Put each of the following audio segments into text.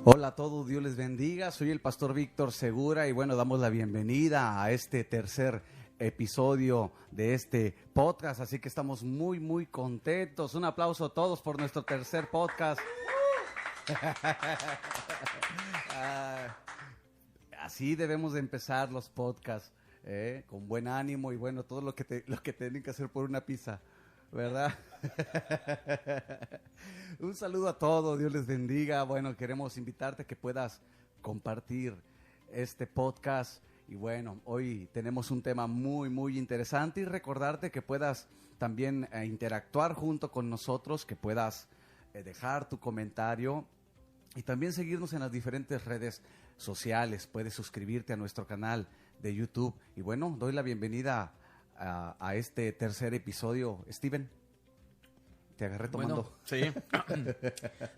Hola a todos, Dios les bendiga. Soy el pastor Víctor Segura y bueno, damos la bienvenida a este tercer episodio de este podcast, así que estamos muy contentos. Un aplauso a todos por nuestro tercer podcast. Así debemos de empezar los podcasts, con buen ánimo y bueno, todo lo que tienen que hacer por una pizza, ¿verdad? Un saludo a todos, Dios les bendiga. Bueno, queremos invitarte a que puedas compartir este podcast. Y bueno, hoy tenemos un tema muy interesante y recordarte que puedas también interactuar junto con nosotros, que puedas dejar tu comentario y también seguirnos en las diferentes redes sociales. Puedes suscribirte a nuestro canal de YouTube. Y bueno, doy la bienvenida a este tercer episodio. Steven, te agarré tomando. Bueno, sí.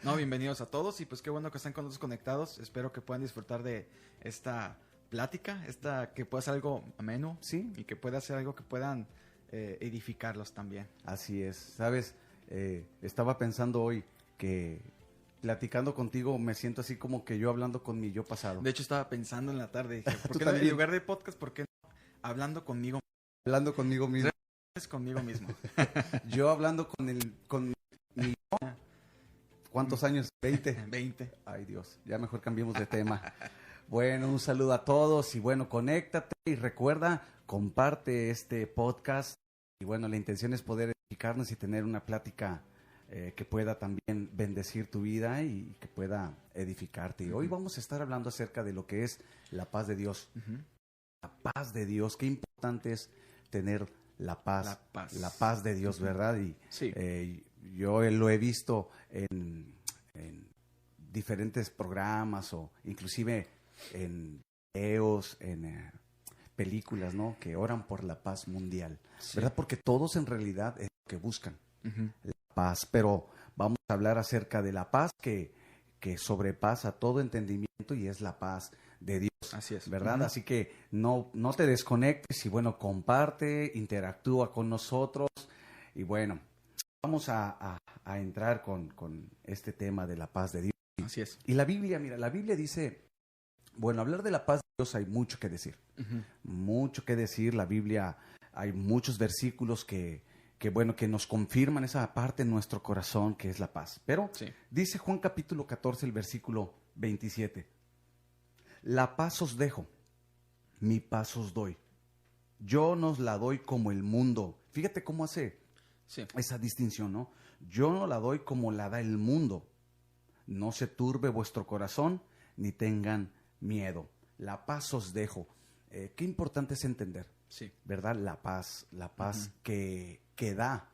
No, bienvenidos a todos y pues qué bueno que están con nosotros conectados. Espero que puedan disfrutar de esta plática, que pueda ser algo ameno, sí, y que pueda ser algo que puedan edificarlos también. Así es. Sabes, estaba pensando hoy que platicando contigo me siento así como que yo hablando con mi yo pasado. De hecho, estaba pensando en la tarde, dije, ¿por qué no, en lugar de podcast, por qué no hablando conmigo? Hablando conmigo mismo. Es conmigo mismo. Yo hablando con mi yo. ¿Cuántos años? 20. 20. Ay, Dios, ya mejor cambiemos de tema. Bueno, un saludo a todos y bueno, conéctate y recuerda, comparte este podcast. Y bueno, la intención es poder edificarnos y tener una plática que pueda también bendecir tu vida y que pueda edificarte. Y hoy vamos a estar hablando acerca de lo que es la paz de Dios. La paz de Dios, qué importante es tener la paz de Dios, ¿verdad? Y sí. Yo lo he visto en diferentes programas o inclusive en videos, en películas, ¿no? Que oran por la paz mundial, sí, ¿verdad? Porque todos en realidad es lo que buscan, la paz, pero vamos a hablar acerca de la paz que sobrepasa todo entendimiento y es la paz de Dios. Así es. ¿Verdad? Así que no te desconectes y bueno, comparte, interactúa con nosotros y bueno, vamos a entrar con este tema de la paz de Dios. Así es. Y la Biblia, mira, la Biblia dice, bueno, hablar de la paz de Dios hay mucho que decir. Mucho que decir. La Biblia, hay muchos versículos que nos confirman esa parte en nuestro corazón que es la paz. Pero sí, dice Juan capítulo 14, el versículo 27. La paz os dejo, mi paz os doy. Yo no os la doy como el mundo. Fíjate cómo hace esa distinción, ¿no? Yo no la doy como la da el mundo. No se turbe vuestro corazón, ni tengan miedo. La paz os dejo. Qué importante es entender, ¿verdad? La paz que da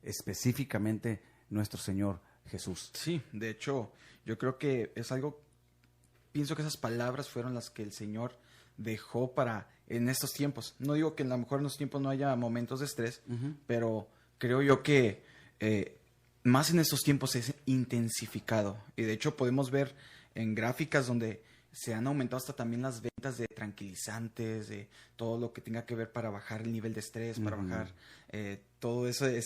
específicamente nuestro Señor Jesús. Sí, de hecho, yo creo que es algo, pienso que esas palabras fueron las que el Señor dejó para en estos tiempos. No digo que a lo mejor en estos tiempos no haya momentos de estrés, pero creo yo que más en estos tiempos es intensificado. Y de hecho podemos ver en gráficas donde se han aumentado hasta también las ventas de tranquilizantes, de todo lo que tenga que ver para bajar el nivel de estrés, para bajar todo ese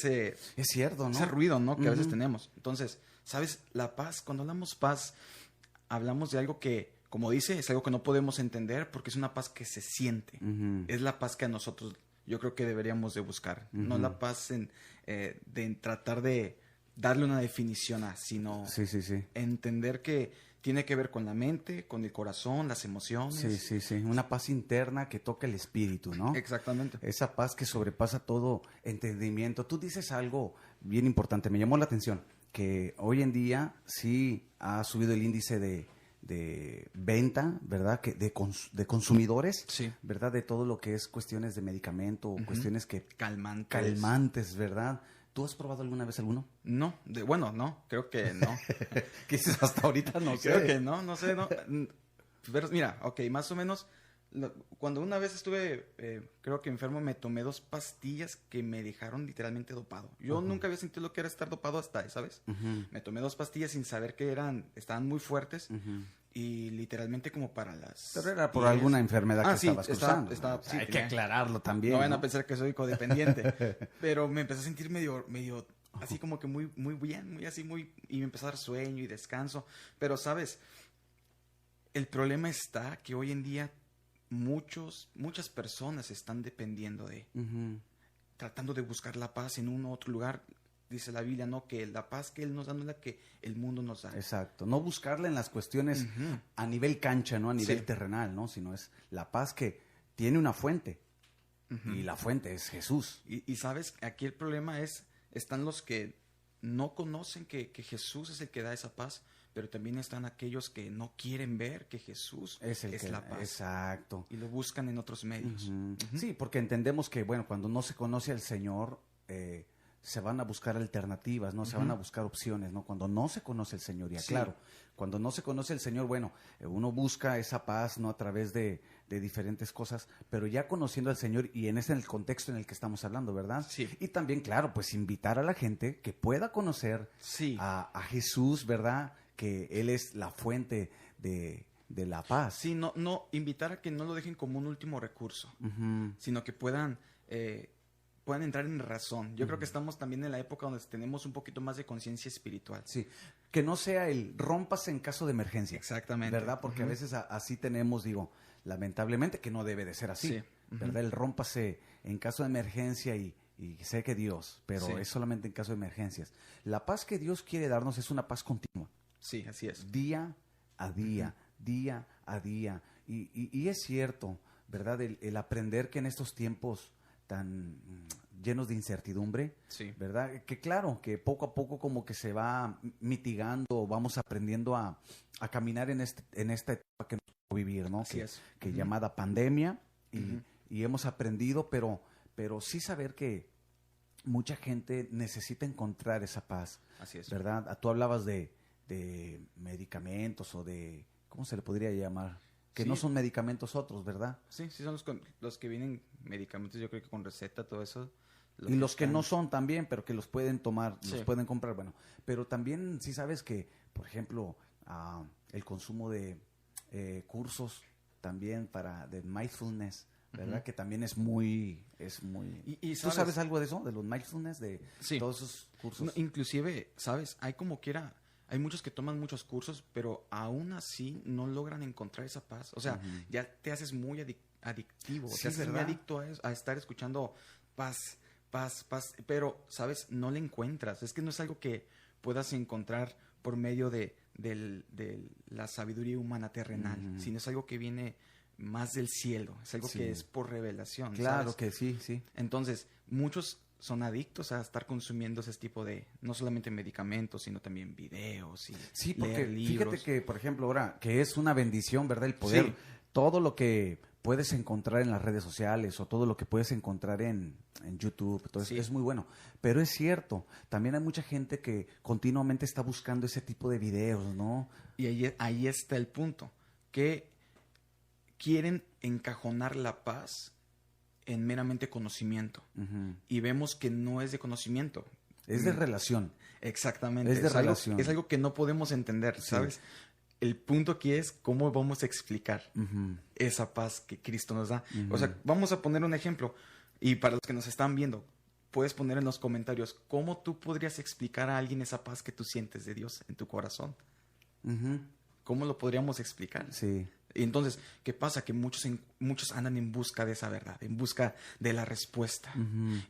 es cierto, ¿no? Ese ruido, ¿no? Que a veces tenemos. Entonces, ¿sabes? La paz, cuando hablamos paz, hablamos de algo que, como dice, es algo que no podemos entender porque es una paz que se siente. Es la paz que a nosotros yo creo que deberíamos de buscar. No la paz de tratar de darle una definición a, sino entender que tiene que ver con la mente, con el corazón, las emociones. Sí. Una paz interna que toca el espíritu, ¿no? Exactamente. Esa paz que sobrepasa todo entendimiento. Tú dices algo bien importante, me llamó la atención, que hoy en día sí ha subido el índice de venta, ¿verdad? Que de consumidores, ¿verdad? De todo lo que es cuestiones de medicamento, cuestiones que calmantes, ¿verdad? ¿Tú has probado alguna vez alguno? No, no, creo que no. ¿Qué dices hasta ahorita? No sé. Creo que no sé, no. Pero mira, más o menos, cuando una vez estuve, creo que enfermo, me tomé 2 pastillas que me dejaron literalmente dopado. Yo nunca había sentido lo que era estar dopado hasta, ¿sabes? Me tomé 2 pastillas sin saber que estaban muy fuertes. Y literalmente como para las... Pero era por alguna enfermedad que estabas cruzando. Sí, hay que aclararlo también. No van a pensar que soy codependiente. Pero me empecé a sentir medio así como que muy bien, muy así, y me empezó a dar sueño y descanso. Pero, ¿sabes? El problema está que hoy en día muchas personas están dependiendo de, tratando de buscar la paz en un u otro lugar. Dice la Biblia, ¿no? Que la paz que Él nos da no es la que el mundo nos da. Exacto. No buscarla en las cuestiones a nivel cancha, ¿no? A nivel terrenal, ¿no? Sino es la paz que tiene una fuente. Y la fuente es Jesús. Y sabes, aquí el problema están los que no conocen que Jesús es el que da esa paz, pero también están aquellos que no quieren ver que Jesús es la paz. Exacto. Y lo buscan en otros medios. Sí, porque entendemos que, bueno, cuando no se conoce al Señor, se van a buscar alternativas, ¿no? Se van a buscar opciones, ¿no? Cuando no se conoce el Señor, ya claro, cuando no se conoce el Señor, bueno, uno busca esa paz, ¿no? A través de diferentes cosas, pero ya conociendo al Señor, y en el contexto en el que estamos hablando, ¿verdad? Sí. Y también, claro, pues invitar a la gente que pueda conocer a Jesús, ¿verdad? Que Él es la fuente de la paz. Sí, no, invitar a que no lo dejen como un último recurso, sino que puedan entrar en razón. Yo creo que estamos también en la época donde tenemos un poquito más de conciencia espiritual. Sí, que no sea el rómpase en caso de emergencia. Exactamente. ¿Verdad? Porque a veces así tenemos, digo, lamentablemente que no debe de ser así. ¿Verdad? El rómpase en caso de emergencia y sé que Dios, pero es solamente en caso de emergencias. La paz que Dios quiere darnos es una paz continua. Sí, así es. Día a día, día a día. Y es cierto, ¿verdad? El aprender que en estos tiempos tan llenos de incertidumbre, ¿verdad? Que claro, que poco a poco como que se va mitigando, vamos aprendiendo a caminar en esta etapa que nos tocó vivir, ¿no? Así es. Que llamada pandemia, y hemos aprendido, pero sí saber que mucha gente necesita encontrar esa paz. Así es. ¿Verdad? Tú hablabas de medicamentos o de, ¿cómo se le podría llamar? Que no son medicamentos otros, ¿verdad? Sí, son los que vienen medicamentos, yo creo que con receta, todo eso. Y los que no son también, pero que los pueden tomar, los pueden comprar, bueno. Pero también sí sabes que, por ejemplo, el consumo de cursos también de mindfulness, ¿verdad? Que también es muy... ¿Y ¿Tú sabes algo de eso? De los mindfulness, de todos esos cursos. No, inclusive, ¿sabes? Hay muchos que toman muchos cursos, pero aún así no logran encontrar esa paz. O sea, ya te haces muy adictivo. Sí, te haces ¿verdad? muy adicto a estar escuchando paz, paz, paz. Pero, ¿sabes? No la encuentras. Es que no es algo que puedas encontrar por medio de la sabiduría humana terrenal, sino es algo que viene más del cielo. Es algo que es por revelación. Claro ¿sabes? que sí. Entonces, muchos son adictos a estar consumiendo ese tipo de, no solamente medicamentos, sino también videos y porque leer libros. fíjate que, por ejemplo, ahora, que es una bendición, ¿verdad? El poder, todo lo que puedes encontrar en las redes sociales o todo lo que puedes encontrar en YouTube, entonces es muy bueno. Pero es cierto, también hay mucha gente que continuamente está buscando ese tipo de videos, ¿no? Y ahí está el punto, que quieren encajonar la paz en meramente conocimiento. Y vemos que no es de conocimiento. Es de relación. Exactamente. Es de relación. Es algo que no podemos entender, ¿sabes? El punto aquí es cómo vamos a explicar esa paz que Cristo nos da. O sea, vamos a poner un ejemplo. Y para los que nos están viendo, puedes poner en los comentarios cómo tú podrías explicar a alguien esa paz que tú sientes de Dios en tu corazón. ¿Cómo lo podríamos explicar? Sí. Y entonces, ¿qué pasa? Que muchos andan en busca de esa verdad, en busca de la respuesta.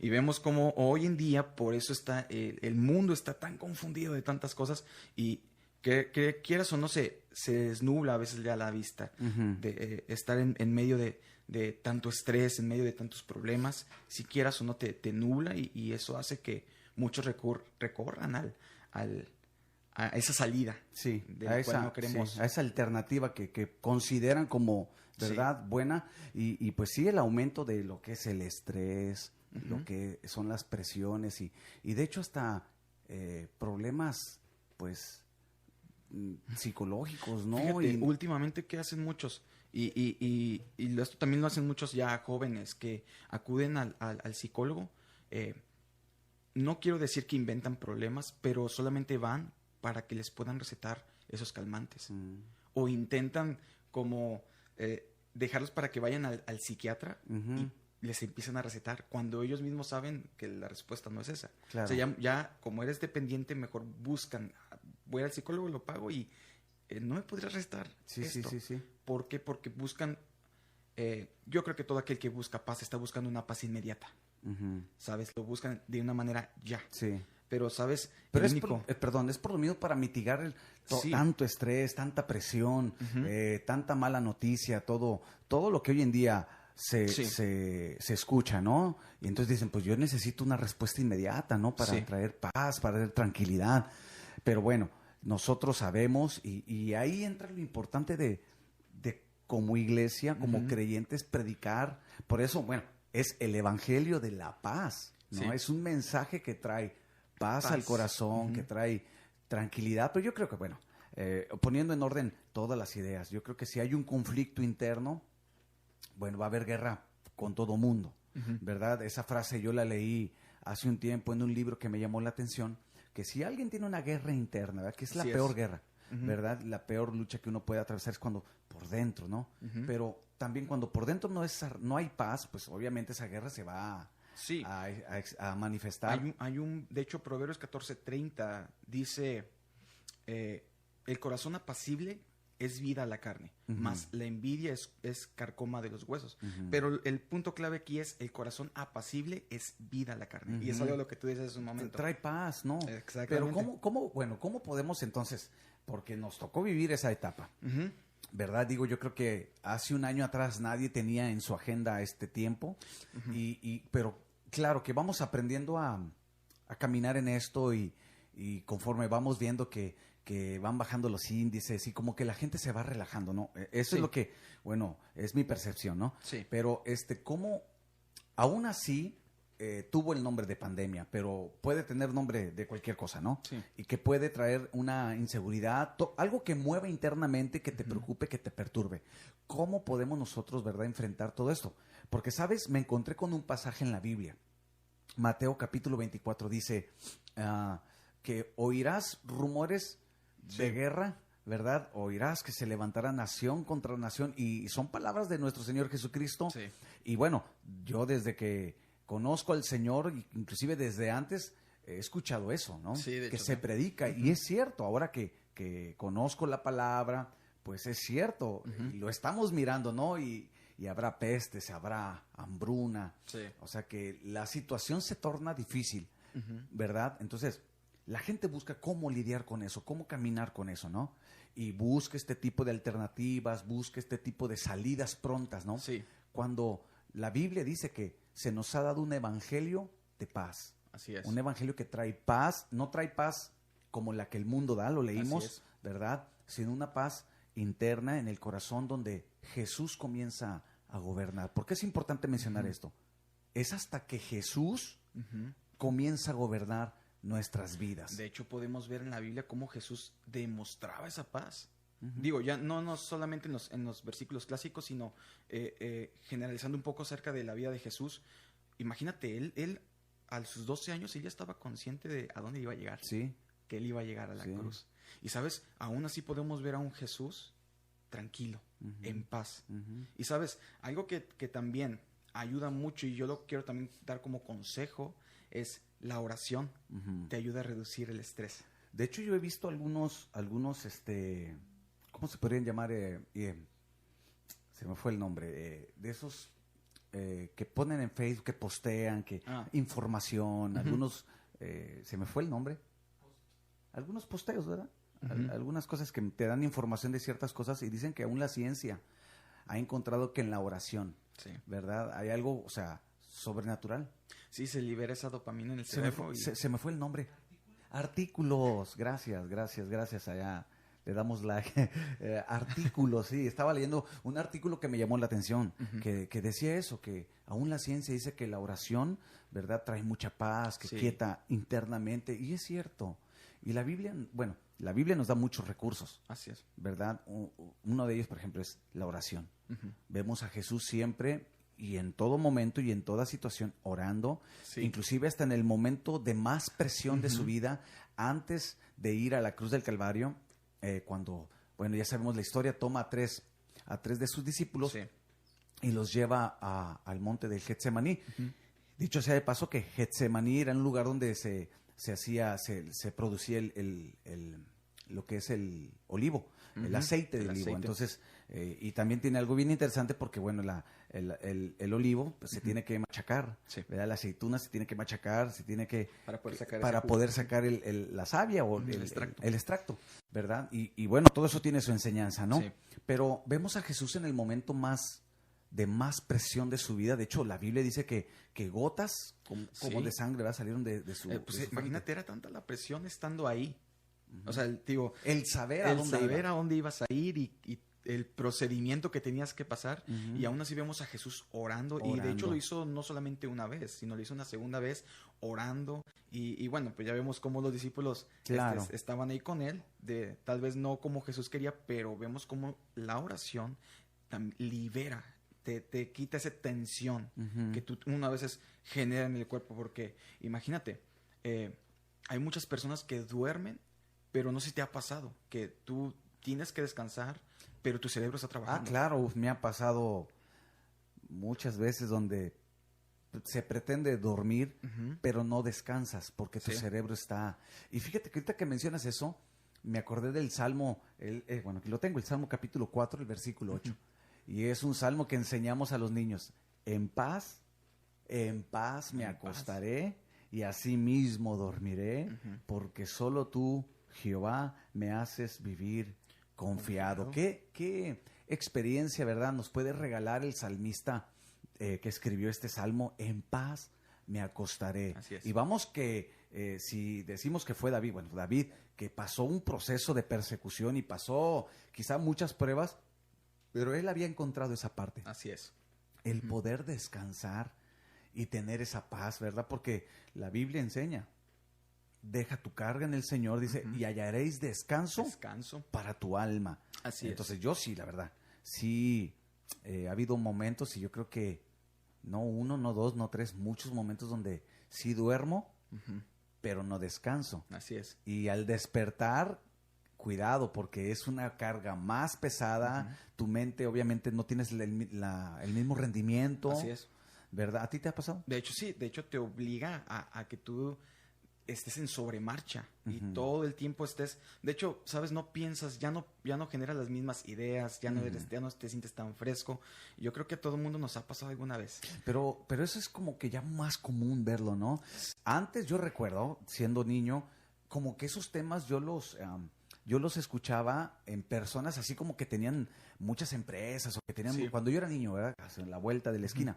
Y vemos como hoy en día, por eso está el mundo está tan confundido de tantas cosas y que quieras o no se desnubla a veces ya la vista de estar en medio de tanto estrés, en medio de tantos problemas. Si quieras o no te nubla y eso hace que muchos recorran a esa salida. Sí, a esa alternativa que consideran como, ¿verdad? Buena. Y pues sí, el aumento de lo que es el estrés, lo que son las presiones y de hecho hasta problemas, pues, psicológicos, ¿no? Fíjate, últimamente, ¿qué hacen muchos? Y esto también lo hacen muchos ya jóvenes que acuden al psicólogo. No quiero decir que inventan problemas, pero solamente van para que les puedan recetar esos calmantes. O intentan como dejarlos para que vayan al psiquiatra y les empiezan a recetar cuando ellos mismos saben que la respuesta no es esa. Claro. O sea, ya como eres dependiente, mejor buscan, voy al psicólogo, lo pago y no me podrías restar Sí, esto. sí. ¿Por qué? Porque buscan, yo creo que todo aquel que busca paz está buscando una paz inmediata, Ujú. ¿sabes? Lo buscan de una manera ya. Sí. Pero, ¿sabes? Pero El es único... perdón, es por lo mismo para mitigar Sí. tanto estrés, tanta presión, tanta mala noticia, todo lo que hoy en día Sí. se escucha, ¿no? Y entonces dicen, pues yo necesito una respuesta inmediata, ¿no? Para Sí. traer paz, para traer tranquilidad. Pero bueno, nosotros sabemos y ahí entra lo importante de como iglesia, como creyentes, predicar. Por eso, bueno, es el evangelio de la paz, ¿no? Sí. Es un mensaje que trae paz al corazón, que trae tranquilidad, pero yo creo que, bueno, poniendo en orden todas las ideas, yo creo que si hay un conflicto interno, bueno, va a haber guerra con todo mundo, ¿verdad? Esa frase yo la leí hace un tiempo en un libro que me llamó la atención, que si alguien tiene una guerra interna, ¿verdad? Que es la Así peor es. guerra, ¿verdad? La peor lucha que uno puede atravesar es cuando por dentro, ¿no? Pero también cuando por dentro no hay paz, pues obviamente esa guerra se va Sí. a manifestar. De hecho, Proverbios 14:30 dice, el corazón apacible es vida a la carne, mas la envidia es carcoma de los huesos. Pero el punto clave aquí es, el corazón apacible es vida a la carne. Y es algo de lo que tú dices hace un momento. Trae paz, ¿no? Exactamente. Pero ¿cómo podemos entonces? Porque nos tocó vivir esa etapa. ¿Verdad? Digo, yo creo que hace un año atrás nadie tenía en su agenda este tiempo, pero claro que vamos aprendiendo a caminar en esto y conforme vamos viendo que van bajando los índices y como que la gente se va relajando, ¿no? Eso es lo que, bueno, es mi percepción, ¿no? Sí. Pero ¿cómo aún así tuvo el nombre de pandemia, pero puede tener nombre de cualquier cosa, ¿no? Sí. Y que puede traer una inseguridad, algo que mueva internamente, que te preocupe, que te perturbe. ¿Cómo podemos nosotros, verdad, enfrentar todo esto? Porque, ¿sabes? Me encontré con un pasaje en la Biblia. Mateo capítulo 24 dice que oirás rumores de guerra, ¿verdad? Oirás que se levantará nación contra nación, y son palabras de nuestro Señor Jesucristo. Sí. Y bueno, yo desde que conozco al Señor, inclusive desde antes, he escuchado eso, ¿no? Sí, de que hecho, se sí. predica, y es cierto, ahora que conozco la palabra, pues es cierto, y lo estamos mirando, ¿no? Y habrá pestes, habrá hambruna, Sí. o sea que la situación se torna difícil, ¿verdad? Entonces, la gente busca cómo lidiar con eso, cómo caminar con eso, ¿no? Y busca este tipo de alternativas, busca este tipo de salidas prontas, ¿no? Sí. Cuando la Biblia dice que se nos ha dado un evangelio de paz. Así es. Un evangelio que trae paz, no trae paz como la que el mundo da, lo Así leímos, es. ¿verdad? Sino una paz interna en el corazón donde Jesús comienza a gobernar. ¿Por qué es importante mencionar esto? Es hasta que Jesús comienza a gobernar nuestras vidas. De hecho, podemos ver en la Biblia cómo Jesús demostraba esa paz. Digo, ya no solamente en los versículos clásicos, sino generalizando un poco acerca de la vida de Jesús. Imagínate, él a sus 12 años, él ya estaba consciente de a dónde iba a llegar. Sí. Que él iba a llegar a la Sí. cruz. Y sabes, aún así podemos ver a un Jesús tranquilo, en paz. Y sabes, algo que también ayuda mucho, y yo lo quiero también dar como consejo, es la oración. Te ayuda a reducir el estrés. De hecho, yo he visto algunos, ¿cómo se podrían llamar? Se me fue el nombre. De esos que ponen en Facebook, que postean, información, algunos, se me fue el nombre. Algunos posteos, ¿verdad? Algunas cosas que te dan información de ciertas cosas, y dicen que aún la ciencia ha encontrado que en la oración, Sí. ¿verdad? Hay algo, o sea, sobrenatural. Sí, se libera esa dopamina en el Se me cerebro. se me fue el nombre. Artículos. Gracias. Allá le damos like. Artículos, sí. Estaba leyendo un artículo que me llamó la atención, que decía eso, que aún la ciencia dice que la oración, ¿verdad?, trae mucha paz, que quieta internamente. Y es cierto. Y la Biblia, bueno, la Biblia nos da muchos recursos. Así es. ¿Verdad? Uno de ellos, por ejemplo, es la oración. Vemos a Jesús siempre y en todo momento y en toda situación orando, inclusive hasta en el momento de más presión de su vida, antes de ir a la cruz del Calvario, cuando, bueno, ya sabemos la historia, toma a tres de sus discípulos y los lleva al monte del Getsemaní. Dicho sea de paso que Getsemaní era un lugar donde se producía lo que es el olivo, el Ujú, aceite el del olivo. aceite. Entonces, y también tiene algo bien interesante porque, bueno, el olivo pues, se tiene que machacar, Sí. ¿verdad? La aceituna se tiene que machacar, se tiene que... Para poder sacar para ese jugo. poder sacar la savia o El extracto. el extracto, ¿verdad? Y bueno, todo eso tiene su enseñanza, ¿no? Sí. Pero vemos a Jesús en el momento de más presión de su vida. De hecho, la Biblia dice que gotas como Sí. de sangre, ¿verdad? Salieron de su... Pues de su frente. imagínate, era tanta la presión estando ahí. O sea, digo, El saber a el dónde saber iba. a dónde ibas a ir y el procedimiento que tenías que pasar. Ujú. Y aún así vemos a Jesús orando. Y de hecho Orando. lo hizo no solamente una vez, sino lo hizo una segunda vez orando. Y bueno, pues ya vemos cómo los discípulos Claro. estaban ahí con él. Tal vez no como Jesús quería, pero vemos cómo la oración libera, te quita esa tensión Ujú. que uno a veces genera en el cuerpo. Porque imagínate, hay muchas personas que duermen, pero no sé si te ha pasado que tú tienes que descansar, pero tu cerebro está trabajando. Claro, me ha pasado muchas veces donde se pretende dormir, Ujú. pero no descansas porque tu Sí. cerebro está... Y fíjate que ahorita que mencionas eso, me acordé del Salmo, bueno, aquí lo tengo, el Salmo capítulo 4, el versículo 8. Y es un salmo que enseñamos a los niños. En paz me En paz. acostaré y así mismo dormiré, Ujú. porque solo tú, Jehová, me haces vivir confiado. Confiado. ¿Qué experiencia, verdad, nos puede regalar el salmista que escribió este salmo? En paz me acostaré. Así es. Y vamos que si decimos que fue David, bueno, David que pasó un proceso de persecución y pasó quizá muchas pruebas, pero él había encontrado esa parte, Así es. el Ujú. poder descansar y tener esa paz, ¿verdad? Porque la Biblia enseña, deja tu carga en el Señor, dice, Ujú. y hallaréis descanso Descanso. para tu alma. Así Entonces es. yo sí, la verdad, sí ha habido momentos y yo creo que no uno, no dos, no tres, muchos momentos donde sí duermo, Ujú. pero no descanso. Así es. Y al despertar, cuidado, porque es una carga más pesada. Ujú. Tu mente, obviamente, no tienes el mismo rendimiento. Así es. ¿Verdad? ¿A ti te ha pasado? De hecho, sí, de hecho te obliga a que tú estés en sobremarcha y Ujú. todo el tiempo estés, de hecho, sabes, no piensas, ya no generas las mismas ideas, ya no Ujú. ya no te sientes tan fresco. Yo creo que a todo el mundo nos ha pasado alguna vez. Pero eso es como que ya más común verlo, ¿no? Antes yo recuerdo, siendo niño, como que esos temas yo los escuchaba en personas así como que tenían muchas empresas o que tenían, Sí. cuando yo era niño, ¿verdad? En la vuelta de la esquina,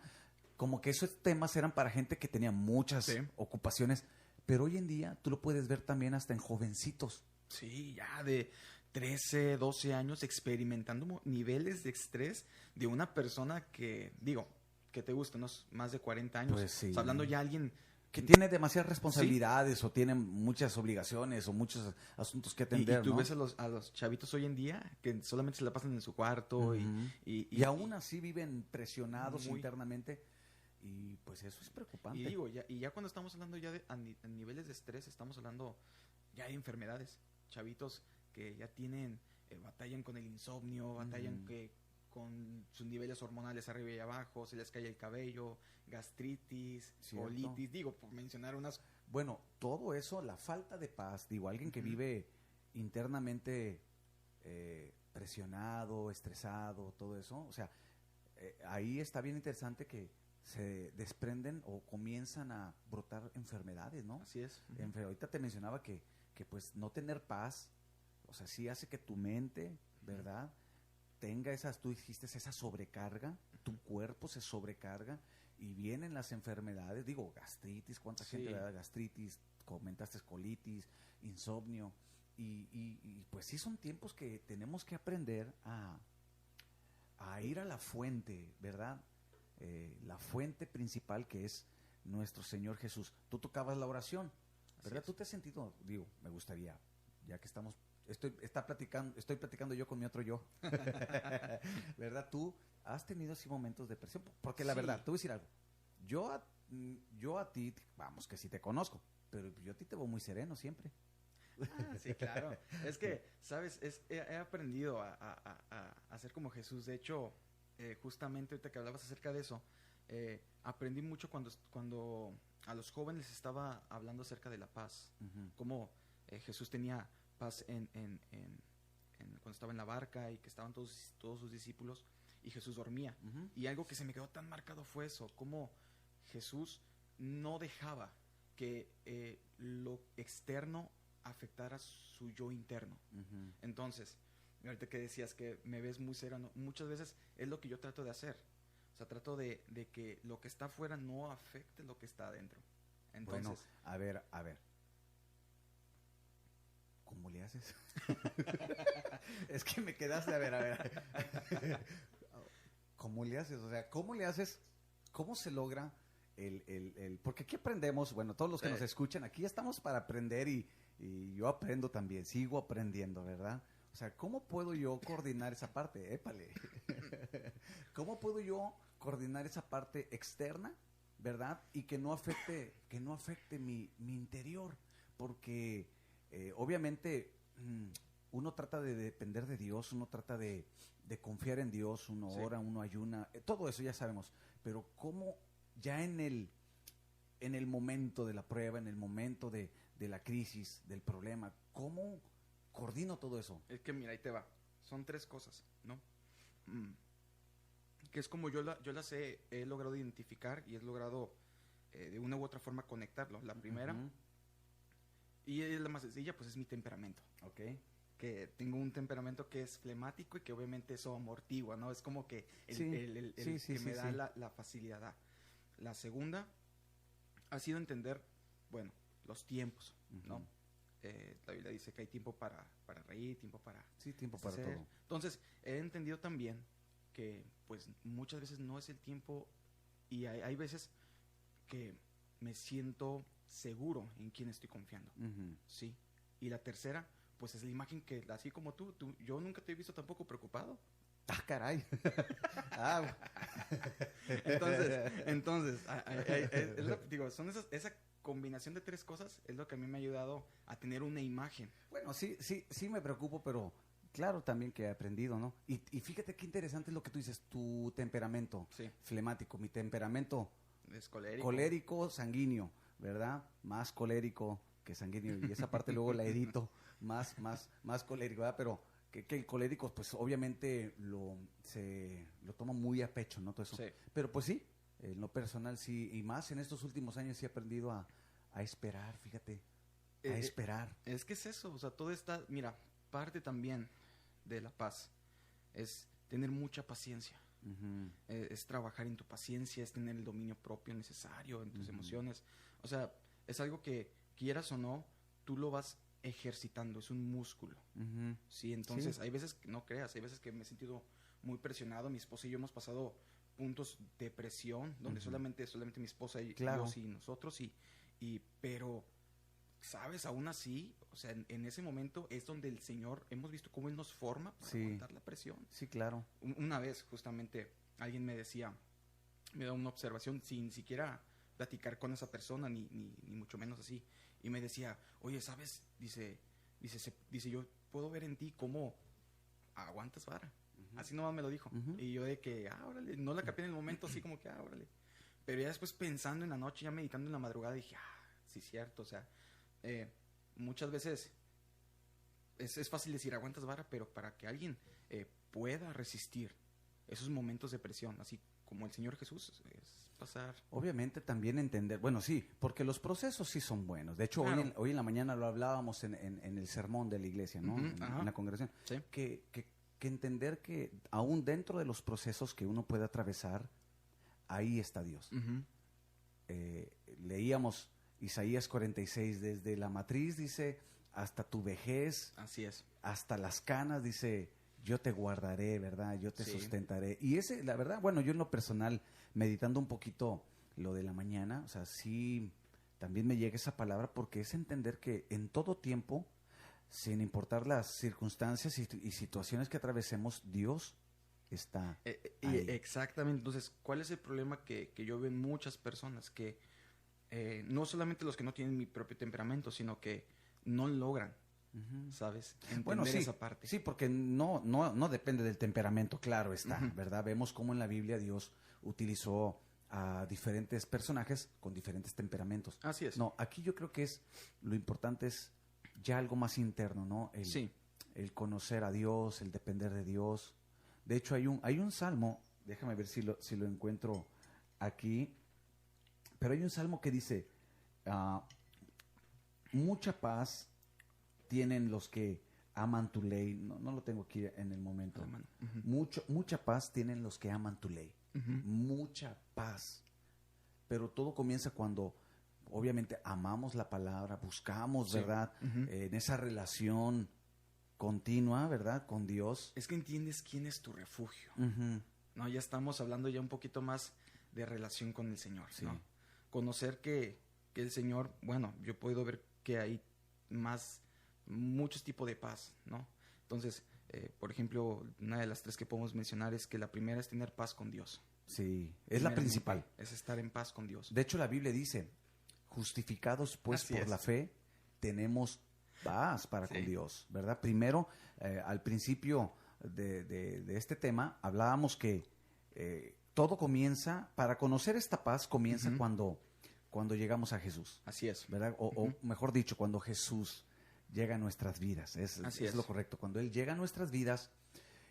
como que esos temas eran para gente que tenía muchas Sí. ocupaciones, pero hoy en día tú lo puedes ver también hasta en jovencitos. Sí, ya de 13, 12 años experimentando niveles de estrés de una persona que, digo, que te gusta, unos más de 40 años. Pues sí. O sea, hablando ya alguien Que tiene demasiadas responsabilidades o tiene muchas obligaciones o muchos asuntos que y atender, tú ¿no? ves a los chavitos hoy en día que solamente se la pasan en su cuarto Ujú. y aún así viven presionados Muy. internamente y pues eso es preocupante. Y digo, ya cuando estamos hablando ya a niveles de estrés, estamos hablando ya de enfermedades. Chavitos que ya tienen, batallan con el insomnio, batallan con sus niveles hormonales arriba y abajo, se les cae el cabello, gastritis, Cierto. colitis, digo, por mencionar unas... Bueno, todo eso, la falta de paz, digo, alguien que Ujú. vive internamente presionado, estresado, todo eso, o sea, ahí está bien interesante que se desprenden o comienzan a brotar enfermedades, ¿no? Así es. Ujú. Ahorita te mencionaba que pues no tener paz, o sea, sí hace que tu mente, ¿verdad? Tenga tú dijiste, esa sobrecarga, tu cuerpo se sobrecarga y vienen las enfermedades, digo, gastritis, ¿cuánta Sí. gente le da gastritis? Comentaste colitis, insomnio, y pues sí son tiempos que tenemos que aprender a ir a la fuente, ¿verdad? La fuente principal que es nuestro Señor Jesús. Tú tocabas la oración, ¿verdad? es. ¿Tú te has sentido, digo, me gustaría, ya que estoy platicando yo con mi otro yo, ¿verdad? Tú has tenido así momentos de presión, porque la Sí. verdad, te voy a decir algo, yo a ti, vamos, que sí te conozco, pero yo a ti te veo muy sereno siempre. Sí, claro. Es que, ¿sabes? He aprendido a ser como Jesús. De hecho, justamente ahorita que hablabas acerca de eso, aprendí mucho cuando a los jóvenes estaba hablando acerca de la paz. Ujú. Cómo Jesús tenía paz cuando estaba en la barca y que estaban todos sus discípulos y Jesús dormía. Y algo que se me quedó tan marcado fue eso, cómo Jesús no dejaba que lo externo afectara su yo interno. Entonces, ahorita que decías que me ves muy sereno, muchas veces es lo que yo trato de hacer. O sea, trato de que lo que está afuera no afecte lo que está adentro. Entonces, bueno, a ver. ¿Cómo le haces? Es que me quedaste, a ver. ¿Cómo le haces? O sea, ¿cómo le haces? ¿Cómo se logra porque aquí aprendemos, bueno, todos los que nos escuchan, aquí estamos para aprender y yo aprendo también, sigo aprendiendo, ¿verdad? O sea, ¿cómo puedo yo coordinar esa parte? Épale. ¿Cómo puedo yo coordinar esa parte externa, ¿verdad? Y que no afecte mi interior, porque obviamente uno trata de depender de Dios, uno trata de confiar en Dios, uno ora, uno ayuna, todo eso ya sabemos, pero ¿cómo ya en el momento de la prueba, en el momento de la crisis, del problema, cómo coordino todo eso? Es que mira, ahí te va, son 3 cosas, ¿no? Que es como yo las he logrado identificar y he logrado de una u otra forma conectarlo. La primera, y es la más sencilla, pues es mi temperamento. Ok. Que tengo un temperamento que es flemático y que obviamente eso amortigua, ¿no? Es como que el que me da la facilidad. La segunda ha sido entender, bueno, los tiempos, ¿no? La Biblia dice que hay tiempo para reír, tiempo para... Sí, tiempo para todo. Entonces, he entendido también que, pues, muchas veces no es el tiempo y hay veces que me siento seguro en quién estoy confiando, ¿sí? Y la tercera, pues, es la imagen que, así como tú, yo nunca te he visto tampoco preocupado. ¡Ah, caray! Entonces, digo, son esa combinación de 3 cosas es lo que a mí me ha ayudado a tener una imagen. Bueno, sí me preocupo, pero claro también que he aprendido, ¿no? Y fíjate qué interesante es lo que tú dices, tu temperamento flemático, mi temperamento es colérico. Colérico, sanguíneo, ¿verdad? Más colérico que sanguíneo, y esa parte luego la edito, más colérico, ¿verdad? Pero que el colérico, pues obviamente lo toma muy a pecho, ¿no? Todo eso. Sí. Pero pues sí, en lo personal sí, y más en estos últimos años sí he aprendido a esperar, fíjate, a esperar. Es que es eso, o sea, todo está, mira, parte también de la paz es tener mucha paciencia. Es trabajar en tu paciencia, es tener el dominio propio necesario en tus emociones. O sea, es algo que quieras o no, tú lo vas ejercitando, es un músculo. Sí, entonces hay veces que no creas, hay veces que me he sentido muy presionado. Mi esposa y yo hemos pasado puntos de presión donde solamente mi esposa y yo y nosotros pero sabes, aún así, o sea, en ese momento es donde el Señor, hemos visto cómo Él nos forma para aguantar la presión. Sí, claro. Una vez, justamente, alguien me decía, me da una observación sin siquiera platicar con esa persona, ni mucho menos así, y me decía, oye, ¿sabes? Dice, yo puedo ver en ti cómo aguantas vara. Así nomás me lo dijo. Y yo de que, órale, no la capé en el momento, así como que, órale. Pero ya después pensando en la noche, ya meditando en la madrugada, dije, sí, cierto, o sea, muchas veces es fácil decir aguantas vara, pero para que alguien pueda resistir esos momentos de presión, así como el Señor Jesús, es pasar. Obviamente también entender, bueno, sí, porque los procesos sí son buenos. De hecho, claro, hoy en la mañana lo hablábamos en el sermón de la iglesia, ¿no? En la congregación. Sí. Que entender que aún dentro de los procesos que uno puede atravesar, ahí está Dios. Leíamos Isaías 46, desde la matriz, dice, hasta tu vejez. Así es. Hasta las canas, dice, yo te guardaré, ¿verdad? Yo te sustentaré. Y la verdad, bueno, yo en lo personal, meditando un poquito lo de la mañana, o sea, sí, también me llega esa palabra porque es entender que en todo tiempo, sin importar las circunstancias y situaciones que atravesemos, Dios está ahí. Exactamente. Entonces, ¿cuál es el problema que yo veo en muchas personas? Que no solamente los que no tienen mi propio temperamento, sino que no logran, ¿sabes? Entender esa parte. Sí, porque no depende del temperamento, claro está, ¿verdad? Vemos cómo en la Biblia Dios utilizó a diferentes personajes con diferentes temperamentos. Así es. No, aquí yo creo que lo importante es ya algo más interno, ¿no? Sí. El conocer a Dios, el depender de Dios. De hecho, hay un salmo, déjame ver si lo encuentro aquí, pero hay un salmo que dice, mucha paz tienen los que aman tu ley. No lo tengo aquí en el momento. Mucha paz tienen los que aman tu ley. Mucha paz. Pero todo comienza cuando, obviamente, amamos la palabra, buscamos, ¿verdad? En esa relación continua, ¿verdad? Con Dios. Es que entiendes quién es tu refugio. No, ya estamos hablando ya un poquito más de relación con el Señor, Sí. ¿no? Conocer que el Señor, bueno, yo puedo ver que hay muchos tipos de paz, ¿no? Entonces, por ejemplo, una de las tres que podemos mencionar es que la primera es tener paz con Dios. Sí, es la principal. Es estar en paz con Dios. De hecho, la Biblia dice, justificados pues Así por es. la fe, tenemos paz para con Dios, ¿verdad? Primero, al principio de este tema, hablábamos que todo comienza, para conocer esta paz, comienza cuando llegamos a Jesús. Así es. ¿Verdad? O mejor dicho, cuando Jesús llega a nuestras vidas. Así es lo correcto. Cuando Él llega a nuestras vidas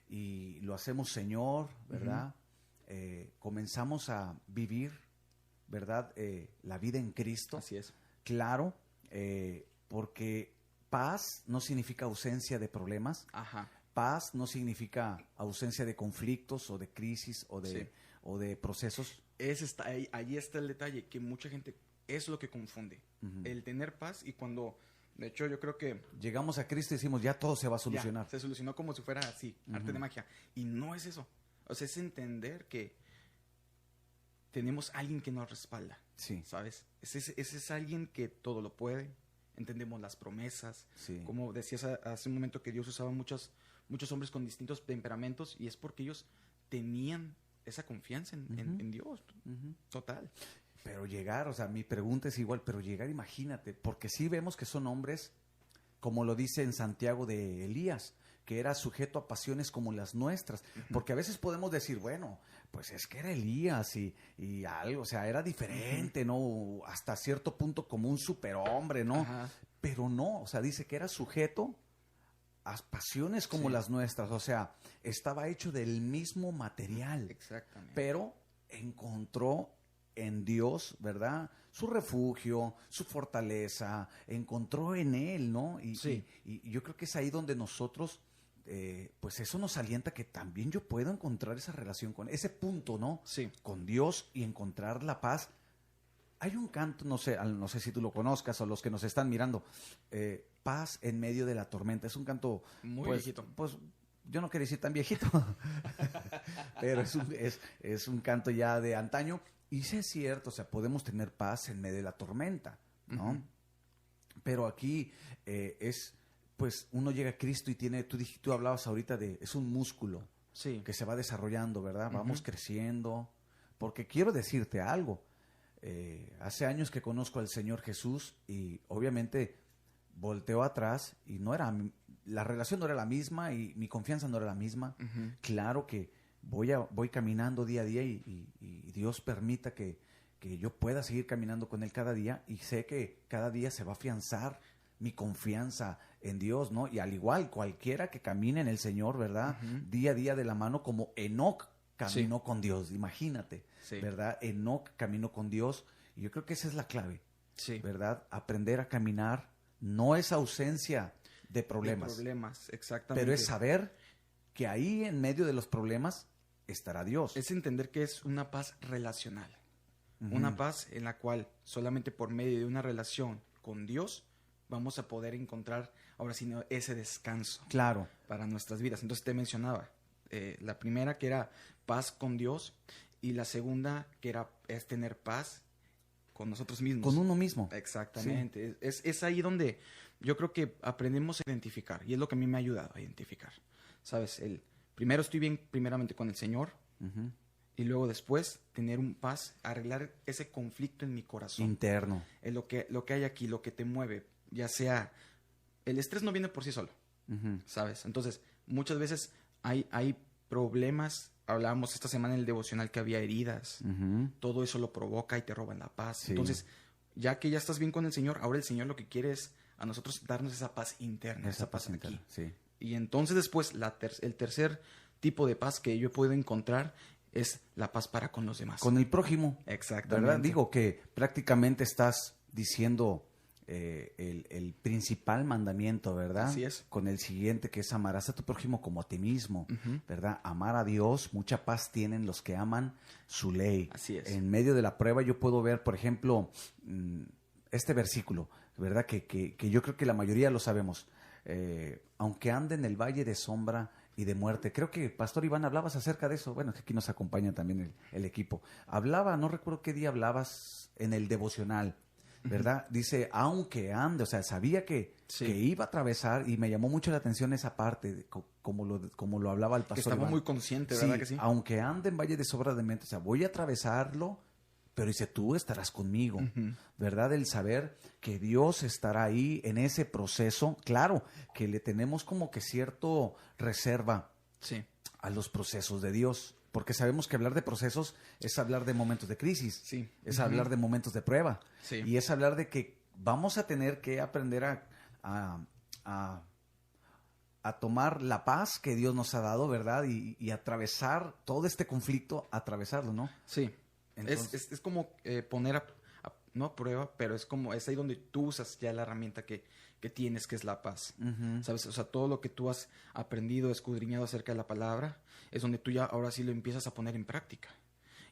y lo hacemos Señor, ¿verdad? Comenzamos a vivir, ¿verdad? La vida en Cristo. Así es. Claro, porque paz no significa ausencia de problemas. Ajá. Paz no significa ausencia de conflictos o de crisis o de procesos. Ahí está el detalle, que mucha gente es lo que confunde. El tener paz y cuando, de hecho, yo creo que llegamos a Cristo y decimos, ya todo se va a solucionar. se solucionó como si fuera así, arte de magia. Y no es eso. O sea, es entender que tenemos alguien que nos respalda. Sí. ¿Sabes? Ese es alguien que todo lo puede. Entendemos las promesas. Sí. Como decías hace un momento que Dios usaba muchos hombres con distintos temperamentos y es porque ellos tenían esa confianza en Dios. Total. Pero llegar, o sea, mi pregunta es igual, pero llegar, imagínate, porque sí vemos que son hombres, como lo dice en Santiago de Elías, que era sujeto a pasiones como las nuestras, porque a veces podemos decir, bueno, pues es que era Elías y algo, o sea, era diferente, ¿no? Hasta cierto punto como un superhombre, ¿no? Ajá. Pero no, o sea, dice que era sujeto a pasiones como las nuestras, o sea, estaba hecho del mismo material. Exactamente. Pero encontró en Dios, ¿verdad? Su refugio, su fortaleza, encontró en Él, ¿no? Y yo creo que es ahí donde nosotros, pues eso nos alienta que también yo puedo encontrar esa relación con ese punto, ¿no? Sí. Con Dios y encontrar la paz. Hay un canto, no sé si tú lo conozcas o los que nos están mirando, Paz en medio de la tormenta. Es un canto muy pues, viejito. Pues yo no quería decir tan viejito, pero es un canto ya de antaño. Y sí es cierto, o sea, podemos tener paz en medio de la tormenta, ¿no? Pero aquí pues uno llega a Cristo y tiene, tú hablabas ahorita es un músculo que se va desarrollando, ¿verdad? Vamos creciendo, porque quiero decirte algo. Hace años que conozco al Señor Jesús y obviamente volteo atrás y la relación no era la misma y mi confianza no era la misma. Claro que voy caminando día a día y Dios permita que yo pueda seguir caminando con Él cada día y sé que cada día se va a afianzar mi confianza en Dios, ¿no? Y al igual, cualquiera que camine en el Señor, ¿verdad? Día a día de la mano como Enoc caminó con Dios, imagínate, ¿verdad? Enoc caminó con Dios y yo creo que esa es la clave, ¿verdad? Aprender a caminar no es ausencia de problemas. De problemas, exactamente. Pero es saber que ahí en medio de los problemas estará Dios. Es entender que es una paz relacional. Una paz en la cual solamente por medio de una relación con Dios vamos a poder encontrar, ahora sí, ese descanso. Claro. Para nuestras vidas. Entonces te mencionaba, la primera que era paz con Dios y la segunda que es tener paz con nosotros mismos. Con uno mismo. Exactamente. Sí. Es ahí donde yo creo que aprendemos a identificar y es lo que a mí me ha ayudado a identificar. ¿Sabes? Primero estoy bien primeramente con el Señor y luego después tener un paz, arreglar ese conflicto en mi corazón. Interno. Lo que hay aquí, lo que te mueve, ya sea... El estrés no viene por sí solo, ¿sabes? Entonces, muchas veces hay problemas. Hablábamos esta semana en el devocional que había heridas. Todo eso lo provoca y te roban la paz. Sí. Entonces, ya que ya estás bien con el Señor, ahora el Señor lo que quiere es a nosotros darnos esa paz interna, esa paz interna, aquí. sí. Y entonces después el tercer tipo de paz que yo puedo encontrar es la paz para con los demás. Con el prójimo. Exactamente. ¿Verdad? Digo que prácticamente estás diciendo el principal mandamiento, ¿verdad? Así es. Con el siguiente, que es amarás a tu prójimo como a ti mismo, ¿verdad? Amar a Dios, mucha paz tienen los que aman su ley. Así es. En medio de la prueba yo puedo ver, por ejemplo, este versículo, ¿verdad? Que yo creo que la mayoría lo sabemos. Aunque ande en el valle de sombra y de muerte. Creo que, Pastor Iván, hablabas acerca de eso. Bueno, aquí nos acompaña también el equipo. Hablaba, no recuerdo qué día hablabas en el devocional, ¿verdad? Dice, aunque ande, o sea, sabía que iba a atravesar, y me llamó mucho la atención esa parte, como lo hablaba el Pastor que estaba Iván. muy consciente, ¿verdad que sí? Aunque ande en valle de sombra de muerte, o sea, voy a atravesarlo, pero dice, tú estarás conmigo, ¿verdad? El saber que Dios estará ahí en ese proceso. Claro, que le tenemos como que cierto reserva a los procesos de Dios, porque sabemos que hablar de procesos es hablar de momentos de crisis, es hablar de momentos de prueba, y es hablar de que vamos a tener que aprender a tomar la paz que Dios nos ha dado, ¿verdad? Y atravesar todo este conflicto, atravesarlo, ¿no? Sí. Entonces, es como poner no a prueba, pero es ahí donde tú usas ya la herramienta que tienes, que es la paz. ¿Sabes? O sea, todo lo que tú has aprendido, escudriñado acerca de la palabra, es donde tú ya ahora sí lo empiezas a poner en práctica.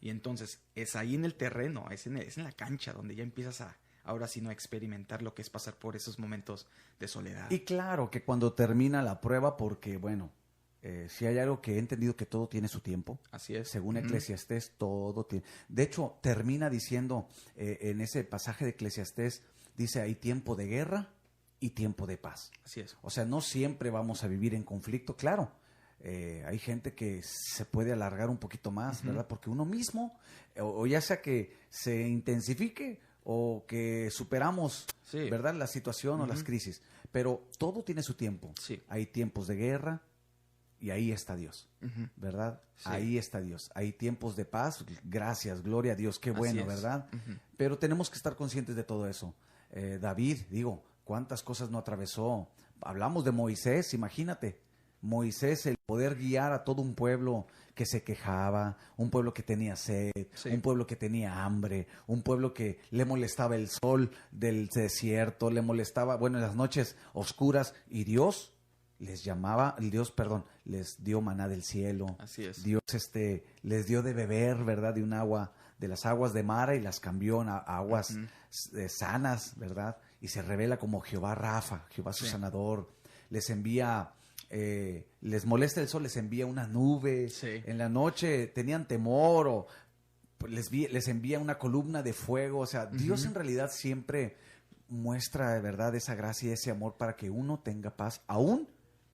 Y entonces, es ahí en el terreno, es en la cancha, donde ya empiezas ahora sí no a experimentar lo que es pasar por esos momentos de soledad. Y claro que cuando termina la prueba, porque bueno, si hay algo que he entendido, que todo tiene su tiempo. Así es. Según Eclesiastés, todo tiene. De hecho, termina diciendo en ese pasaje de Eclesiastés, dice, hay tiempo de guerra y tiempo de paz. Así es. O sea, no siempre vamos a vivir en conflicto, claro. Hay gente que se puede alargar un poquito más, ¿verdad? Porque uno mismo, o ya sea que se intensifique o que superamos, ¿verdad? La situación o las crisis. Pero todo tiene su tiempo. Sí. Hay tiempos de guerra. Y ahí está Dios, ¿verdad? Sí. Ahí está Dios. Hay tiempos de paz, gracias, gloria a Dios, qué bueno, ¿verdad? Pero tenemos que estar conscientes de todo eso. David, digo, ¿cuántas cosas no atravesó? Hablamos de Moisés, imagínate. Moisés, el poder guiar a todo un pueblo que se quejaba, un pueblo que tenía sed, un pueblo que tenía hambre, un pueblo que le molestaba el sol del desierto, le molestaba, bueno, en las noches oscuras, y Dios les les dio maná del cielo. Así es. Dios les dio de beber, ¿verdad? De un agua, de las aguas de Mara, y las cambió a aguas sanas, ¿verdad? Y se revela como Jehová Rafa, Jehová su sanador. Les envía, les molesta el sol, les envía una nube. En la noche tenían temor, o les envía una columna de fuego. O sea, Dios en realidad siempre muestra, de verdad, esa gracia y ese amor para que uno tenga paz, aún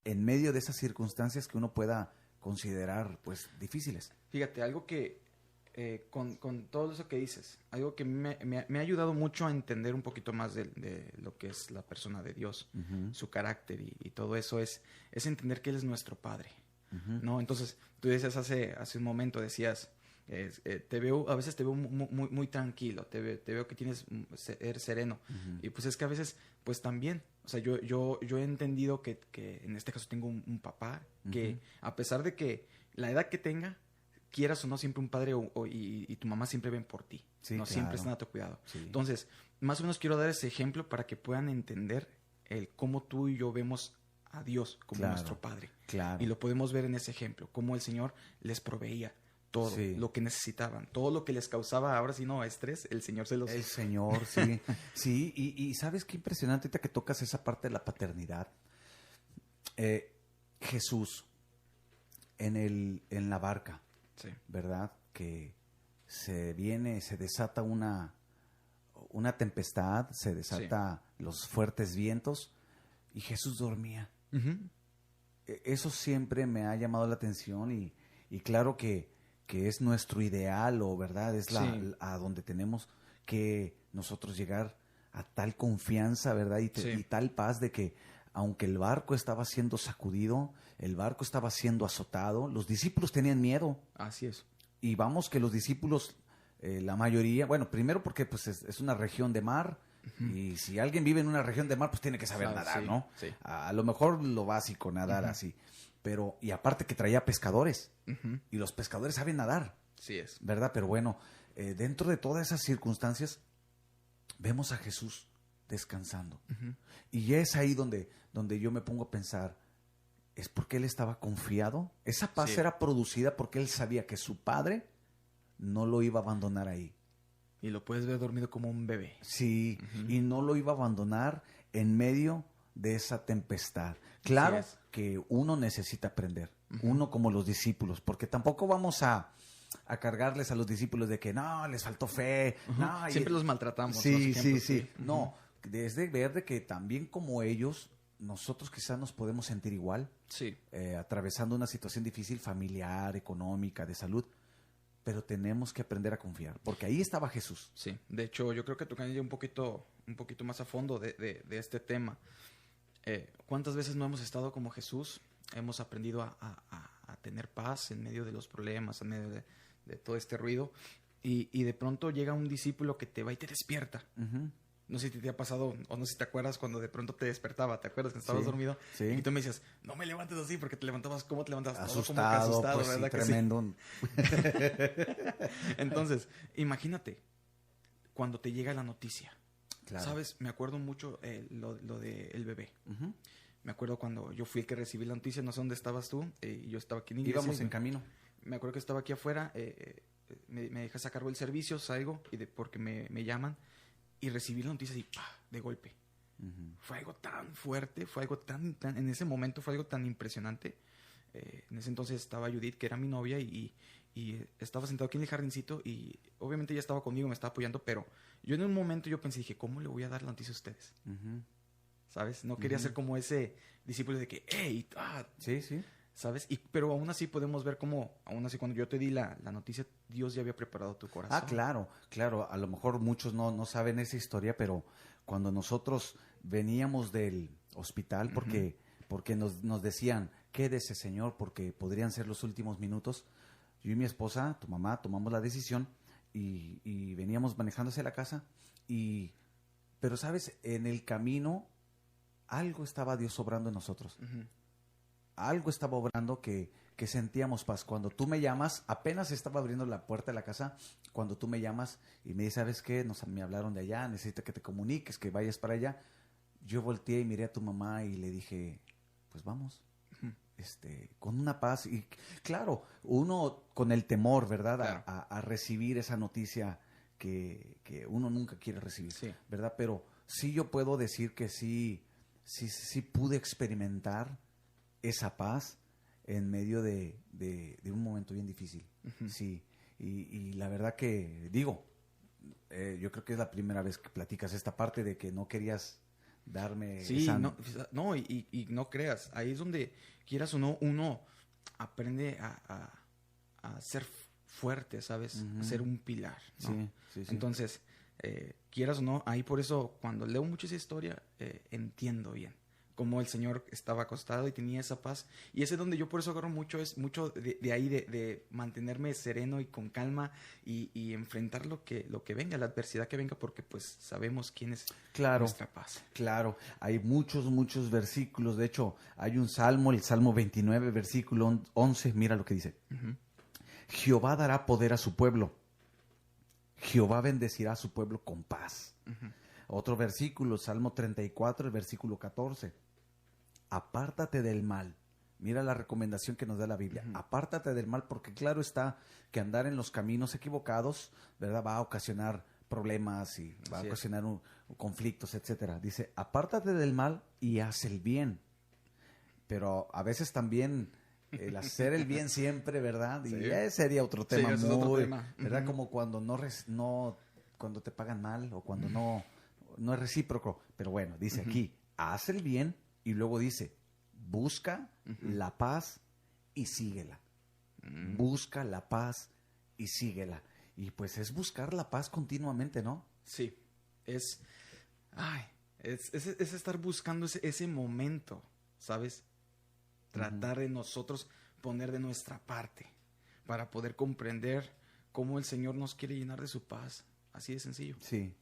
en medio de esas circunstancias que uno pueda considerar, pues, difíciles. Fíjate, algo que, con todo eso que dices, algo que me ha ayudado mucho a entender un poquito más de lo que es la persona de Dios, su carácter y todo eso, es entender que Él es nuestro Padre, ¿no? Entonces, tú decías hace un momento, decías, a veces te veo muy tranquilo, te veo que eres sereno, y pues es que a veces, pues también, o sea, yo he entendido que en este caso tengo un papá que, a pesar de que la edad que tenga, quieras o no, siempre un padre y tu mamá siempre ven por ti, no siempre están a tu cuidado. Entonces, más o menos quiero dar ese ejemplo para que puedan entender cómo tú y yo vemos a Dios como nuestro Padre. Y lo podemos ver en ese ejemplo, cómo el Señor les proveía todo lo que necesitaban, todo lo que les causaba, ahora sí no, estrés, el Señor se los... El Señor, sí. Sí, y ¿sabes qué impresionante ahorita que tocas esa parte de la paternidad? Jesús, en la barca, ¿verdad? Que se desata una tempestad, se desata los fuertes vientos, y Jesús dormía. Eso siempre me ha llamado la atención, y claro que es nuestro ideal, o verdad, es a donde tenemos que nosotros llegar, a tal confianza, ¿verdad? Y tal paz de que aunque el barco estaba siendo sacudido, el barco estaba siendo azotado, los discípulos tenían miedo. Así es. Y vamos que los discípulos la mayoría, bueno, primero porque pues es una región de mar, y si alguien vive en una región de mar, pues tiene que saber nadar, sí, ¿no? sí. A lo mejor lo básico, nadar así. Pero, y aparte que traía pescadores, y los pescadores saben nadar, Sí es. ¿verdad? Pero bueno, dentro de todas esas circunstancias, vemos a Jesús descansando. Y es ahí donde yo me pongo a pensar, ¿es porque él estaba confiado? Esa paz Sí. era producida porque él sabía que su padre no lo iba a abandonar ahí. Y lo puedes ver dormido como un bebé. Sí, y no lo iba a abandonar en medio de esa tempestad. Claro Así es. que uno necesita aprender, uno como los discípulos, porque tampoco vamos a cargarles a los discípulos de que no, les faltó fe. No, Siempre los maltratamos. Sí, los sí, ejemplos, sí. No, desde ver de que también como ellos, nosotros quizás nos podemos sentir igual, Sí. atravesando una situación difícil, familiar, económica, de salud, pero tenemos que aprender a confiar, porque ahí estaba Jesús. Sí, de hecho yo creo que tocando ya un poquito más a fondo de este tema. ¿Cuántas veces no hemos estado como Jesús? Hemos aprendido a tener paz en medio de los problemas, en medio de todo este ruido, y de pronto llega un discípulo que te va y te despierta. No sé si te ha pasado, o no sé si te acuerdas cuando de pronto te despertaba, ¿te acuerdas que estabas Sí, dormido? sí. Y tú me decías, no me levantes así, porque te levantabas, ¿cómo te levantabas? Todo como que Asustado, asustado, pues sí, ¿verdad? Que sí. tremendo. Entonces, imagínate, cuando te llega la noticia. Claro. ¿Sabes? Me acuerdo mucho lo de el bebé. Ujú. Me acuerdo cuando yo fui el que recibí la noticia, no sé dónde estabas tú, y yo estaba aquí en iglesia. Íbamos en camino. Me acuerdo que estaba aquí afuera, me dejas a cargo del servicio, salgo, porque me llaman, y recibí la noticia y ¡pah! De golpe. Fue algo tan fuerte, fue algo tan, en ese momento fue algo tan impresionante. En ese entonces estaba Judith, que era mi novia, y estaba sentado aquí en el jardincito, y obviamente ella estaba conmigo, me estaba apoyando, pero yo en un momento yo pensé, dije, ¿cómo le voy a dar la noticia a ustedes? ¿Sabes? No quería ser como ese discípulo de que, ¡hey! Sí, sí. ¿Sabes? Pero aún así podemos ver cómo, aún así cuando yo te di la noticia, Dios ya había preparado tu corazón. Ah, claro, claro. A lo mejor muchos no saben esa historia, pero cuando nosotros veníamos del hospital, porque nos decían, quédese, señor, porque podrían ser los últimos minutos, yo y mi esposa, tu mamá, tomamos la decisión y veníamos manejando hacia la casa. Pero, ¿sabes? En el camino, algo estaba Dios obrando en nosotros. Algo estaba obrando que sentíamos paz. Cuando tú me llamas, apenas estaba abriendo la puerta de la casa, cuando tú me llamas y me dices, ¿sabes qué? Me hablaron de allá, necesito que te comuniques, que vayas para allá. Yo volteé y miré a tu mamá y le dije, pues vamos, con una paz. Y claro, uno con el temor, ¿verdad? Claro. A recibir esa noticia que uno nunca quiere recibir, Sí. ¿verdad? Pero sí yo puedo decir que sí pude experimentar esa paz en medio de un momento bien difícil. Sí, y la verdad que, digo, yo creo que es la primera vez que platicas esta parte de que no querías darme Sí, esa... no, y no creas, ahí es donde, quieras o no, uno aprende a ser fuerte, ¿sabes? A ser un pilar, ¿no? Sí. Entonces, quieras o no, ahí por eso, cuando leo mucho esa historia, entiendo bien cómo el Señor estaba acostado y tenía esa paz. Y ese es donde yo por eso agarro mucho, es mucho de ahí, de mantenerme sereno y con calma y enfrentar lo que venga, la adversidad que venga, porque pues sabemos quién es nuestra paz. Claro, hay muchos versículos. De hecho, hay un salmo, el Salmo 29, versículo 11, mira lo que dice. Jehová dará poder a su pueblo. Jehová bendecirá a su pueblo con paz. Otro versículo, Salmo 34, el versículo 14. Apártate del mal. Mira la recomendación que nos da la Biblia. Apártate del mal, porque claro está que andar en los caminos equivocados, ¿verdad? Va a ocasionar problemas y va a ocasionar conflictos, etcétera. Dice, apártate del mal y haz el bien. Pero a veces también el hacer el bien siempre, ¿verdad? Y ese sería otro tema ese es otro tema. ¿verdad? Como cuando cuando te pagan mal o cuando no es recíproco. Pero bueno, dice aquí, haz el bien. Y luego dice, busca la paz y síguela. Busca la paz y síguela. Y pues es buscar la paz continuamente, ¿no? Sí, es estar buscando ese momento, ¿sabes? Tratar de nosotros poner de nuestra parte para poder comprender cómo el Señor nos quiere llenar de su paz. Así de sencillo. Sí,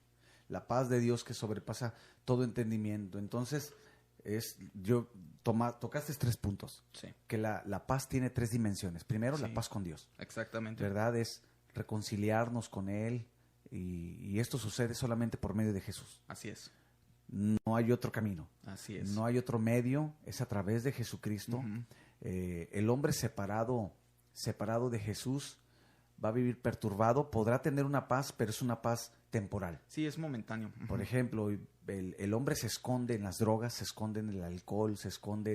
la paz de Dios que sobrepasa todo entendimiento. Entonces, tocaste 3 puntos. Sí. Que la paz tiene 3 dimensiones. Primero, Sí. la paz con Dios. Exactamente. ¿Verdad? Es reconciliarnos con Él y esto sucede solamente por medio de Jesús. Así es. No hay otro camino. Así es. No hay otro medio, es a través de Jesucristo. Ujú. El hombre separado de Jesús va a vivir perturbado, podrá tener una paz, pero es una paz temporal. Sí, es momentáneo. Ujú. Por ejemplo, el hombre se esconde en las drogas, se esconde en el alcohol, se esconde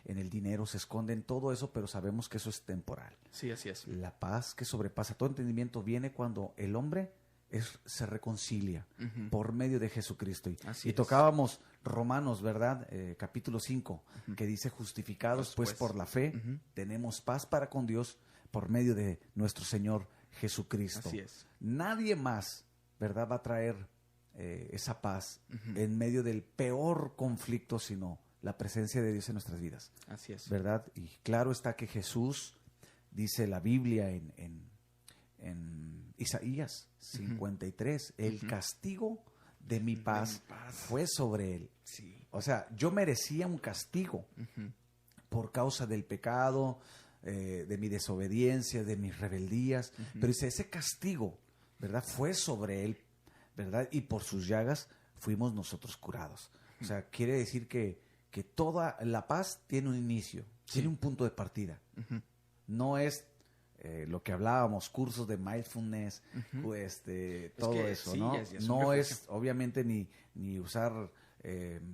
en el dinero, se esconde en todo eso, pero sabemos que eso es temporal. Sí, así es. La paz que sobrepasa todo entendimiento viene cuando el hombre se reconcilia Ujú. por medio de Jesucristo. Así Y es. tocábamos Romanos, ¿verdad? Capítulo 5, que dice, justificados pues por la fe, Ujú. tenemos paz para con Dios por medio de nuestro Señor Jesucristo. Así es. Nadie más, ¿verdad?, va a traer esa paz Ujú. en medio del peor conflicto, sino la presencia de Dios en nuestras vidas, Así es. ¿verdad? Y claro está que Jesús, dice la Biblia en Isaías 53, el Ujú. castigo de mi paz paz. fue sobre él. Sí. O sea, yo merecía un castigo Ujú. por causa del pecado, de mi desobediencia, de mis rebeldías, pero dice, ese castigo, ¿verdad?, fue sobre él, ¿verdad? Y por sus llagas fuimos nosotros curados. O sea, quiere decir que toda la paz tiene un inicio, Sí. tiene un punto de partida. Ujú. No es lo que hablábamos, cursos de mindfulness, Ujú. todo que eso, sí, ¿no? es un No refugio. es, obviamente, ni usar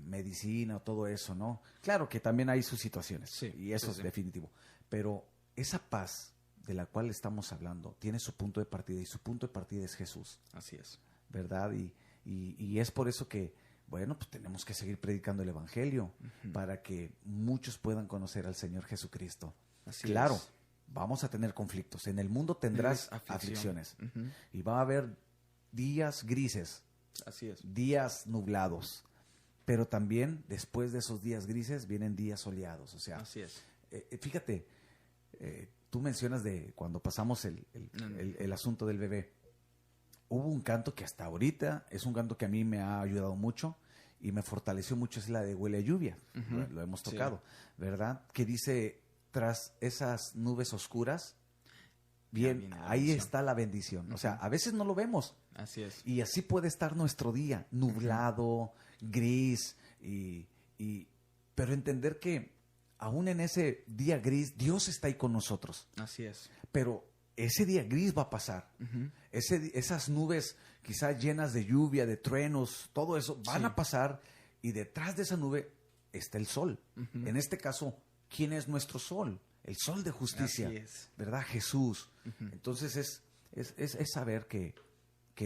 medicina o todo eso, ¿no? Claro que también hay sus situaciones, Sí, y eso sí, es sí. definitivo. Pero esa paz de la cual estamos hablando tiene su punto de partida, y su punto de partida es Jesús, Así es. ¿verdad? Y es por eso que, bueno, pues tenemos que seguir predicando el Evangelio Ujú. para que muchos puedan conocer al Señor Jesucristo. Así Claro, es. vamos a tener conflictos. En el mundo tendrás Aflicción. aflicciones. Ujú. Y va a haber días grises, Así es. días nublados. Pero también, después de esos días grises, vienen días soleados. O sea, Así es. fíjate, tú mencionas de cuando pasamos el asunto del bebé. Hubo un canto que hasta ahorita es un canto que a mí me ha ayudado mucho y me fortaleció mucho, es la de Huele a lluvia. Ujú. Lo hemos Sí. tocado, ¿verdad? Que dice, tras esas nubes oscuras, bien, viene la ahí bendición. está la bendición. O sea, a veces no lo vemos. Así es. Y así puede estar nuestro día, nublado, gris, pero entender que aún en ese día gris, Dios está ahí con nosotros. Así es. Pero ese día gris va a pasar. Ujú. Esas nubes quizás llenas de lluvia, de truenos, todo eso van Sí. a pasar, y detrás de esa nube está el sol. Ujú. En este caso, ¿quién es nuestro sol? El sol de justicia, Así es. ¿verdad? Jesús. Ujú. Entonces es saber que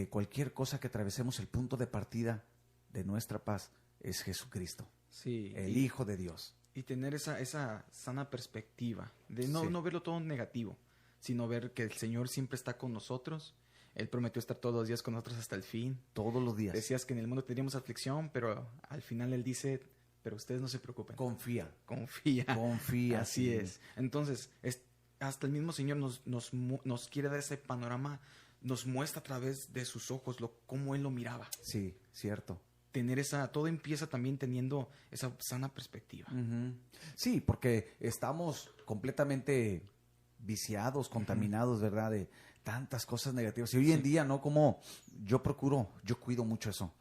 cualquier cosa que atravesemos, el punto de partida de nuestra paz es Jesucristo, Sí. el Hijo de Dios. Y tener esa sana perspectiva de no, Sí. no verlo todo negativo, sino ver que el Señor siempre está con nosotros. Él prometió estar todos los días con nosotros hasta el fin. Todos los días. Decías que en el mundo tendríamos aflicción, pero al final Él dice, pero ustedes no se preocupen. Confía. Confía. Confía. Así sí. es. Entonces, hasta el mismo Señor nos quiere dar ese panorama, nos muestra a través de sus ojos cómo Él lo miraba. Sí, cierto. Todo empieza también teniendo esa sana perspectiva. Ujú. Sí, porque estamos completamente viciados, contaminados, ¿verdad? De tantas cosas negativas. Y hoy en día, ¿no? Como yo cuido mucho eso.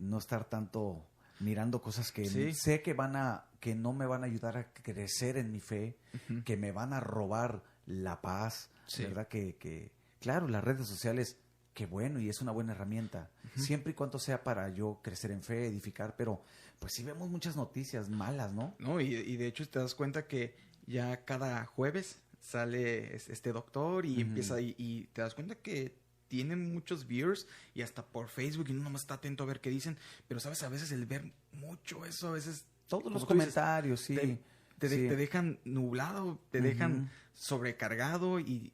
No estar tanto mirando cosas que Sí. sé que no me van a ayudar a crecer en mi fe, Ujú. que me van a robar la paz, Sí. ¿verdad? Claro, las redes sociales, qué bueno, y es una buena herramienta, siempre y cuando sea para yo crecer en fe, edificar, pero pues sí vemos muchas noticias malas, ¿no? No, y de hecho te das cuenta que ya cada jueves sale este doctor y Ujú. empieza y te das cuenta que tienen muchos viewers y hasta por Facebook y uno nomás está atento a ver qué dicen, pero sabes, a veces el ver mucho eso, a veces Todos los como tú dices, comentarios, sí. te sí. dejan nublado, te Ujú. dejan sobrecargado y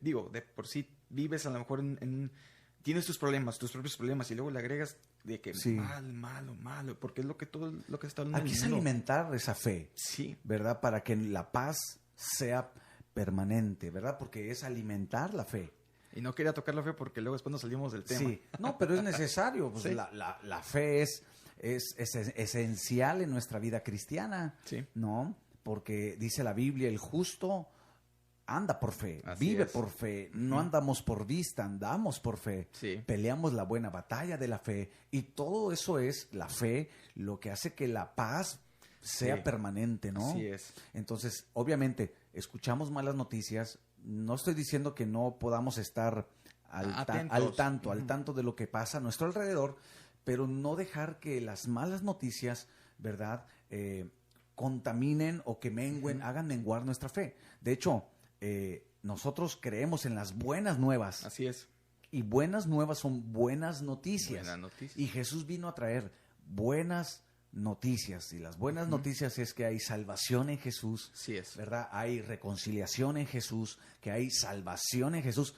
digo, de por sí vives a lo mejor tienes tus propios problemas y luego le agregas de que Sí. malo, porque es todo lo que está hablando Aquí el es mundo. alimentar esa fe, Sí, ¿verdad? Para que la paz sea permanente, ¿verdad? Porque es alimentar la fe. Y no quería tocar la fe porque luego después nos salimos del tema. Sí, no, pero es necesario. Pues Sí. la fe es esencial en nuestra vida cristiana, Sí. ¿no? Porque dice la Biblia, el justo anda por fe, Así vive es. por fe, no andamos por vista, andamos por fe, Sí. peleamos la buena batalla de la fe, y todo eso es la fe lo que hace que la paz sea Sí. permanente, ¿no? Así es. Entonces, obviamente, escuchamos malas noticias, no estoy diciendo que no podamos estar Atentos. al tanto de lo que pasa a nuestro alrededor, pero no dejar que las malas noticias, ¿verdad?, contaminen o que mengüen, hagan menguar nuestra fe. De hecho, nosotros creemos en las buenas nuevas, Así es. y buenas nuevas son buenas noticias. Buena noticia. Y Jesús vino a traer buenas noticias, y las buenas noticias es que hay salvación en Jesús, Así es. ¿verdad? Hay reconciliación en Jesús, que hay salvación en Jesús.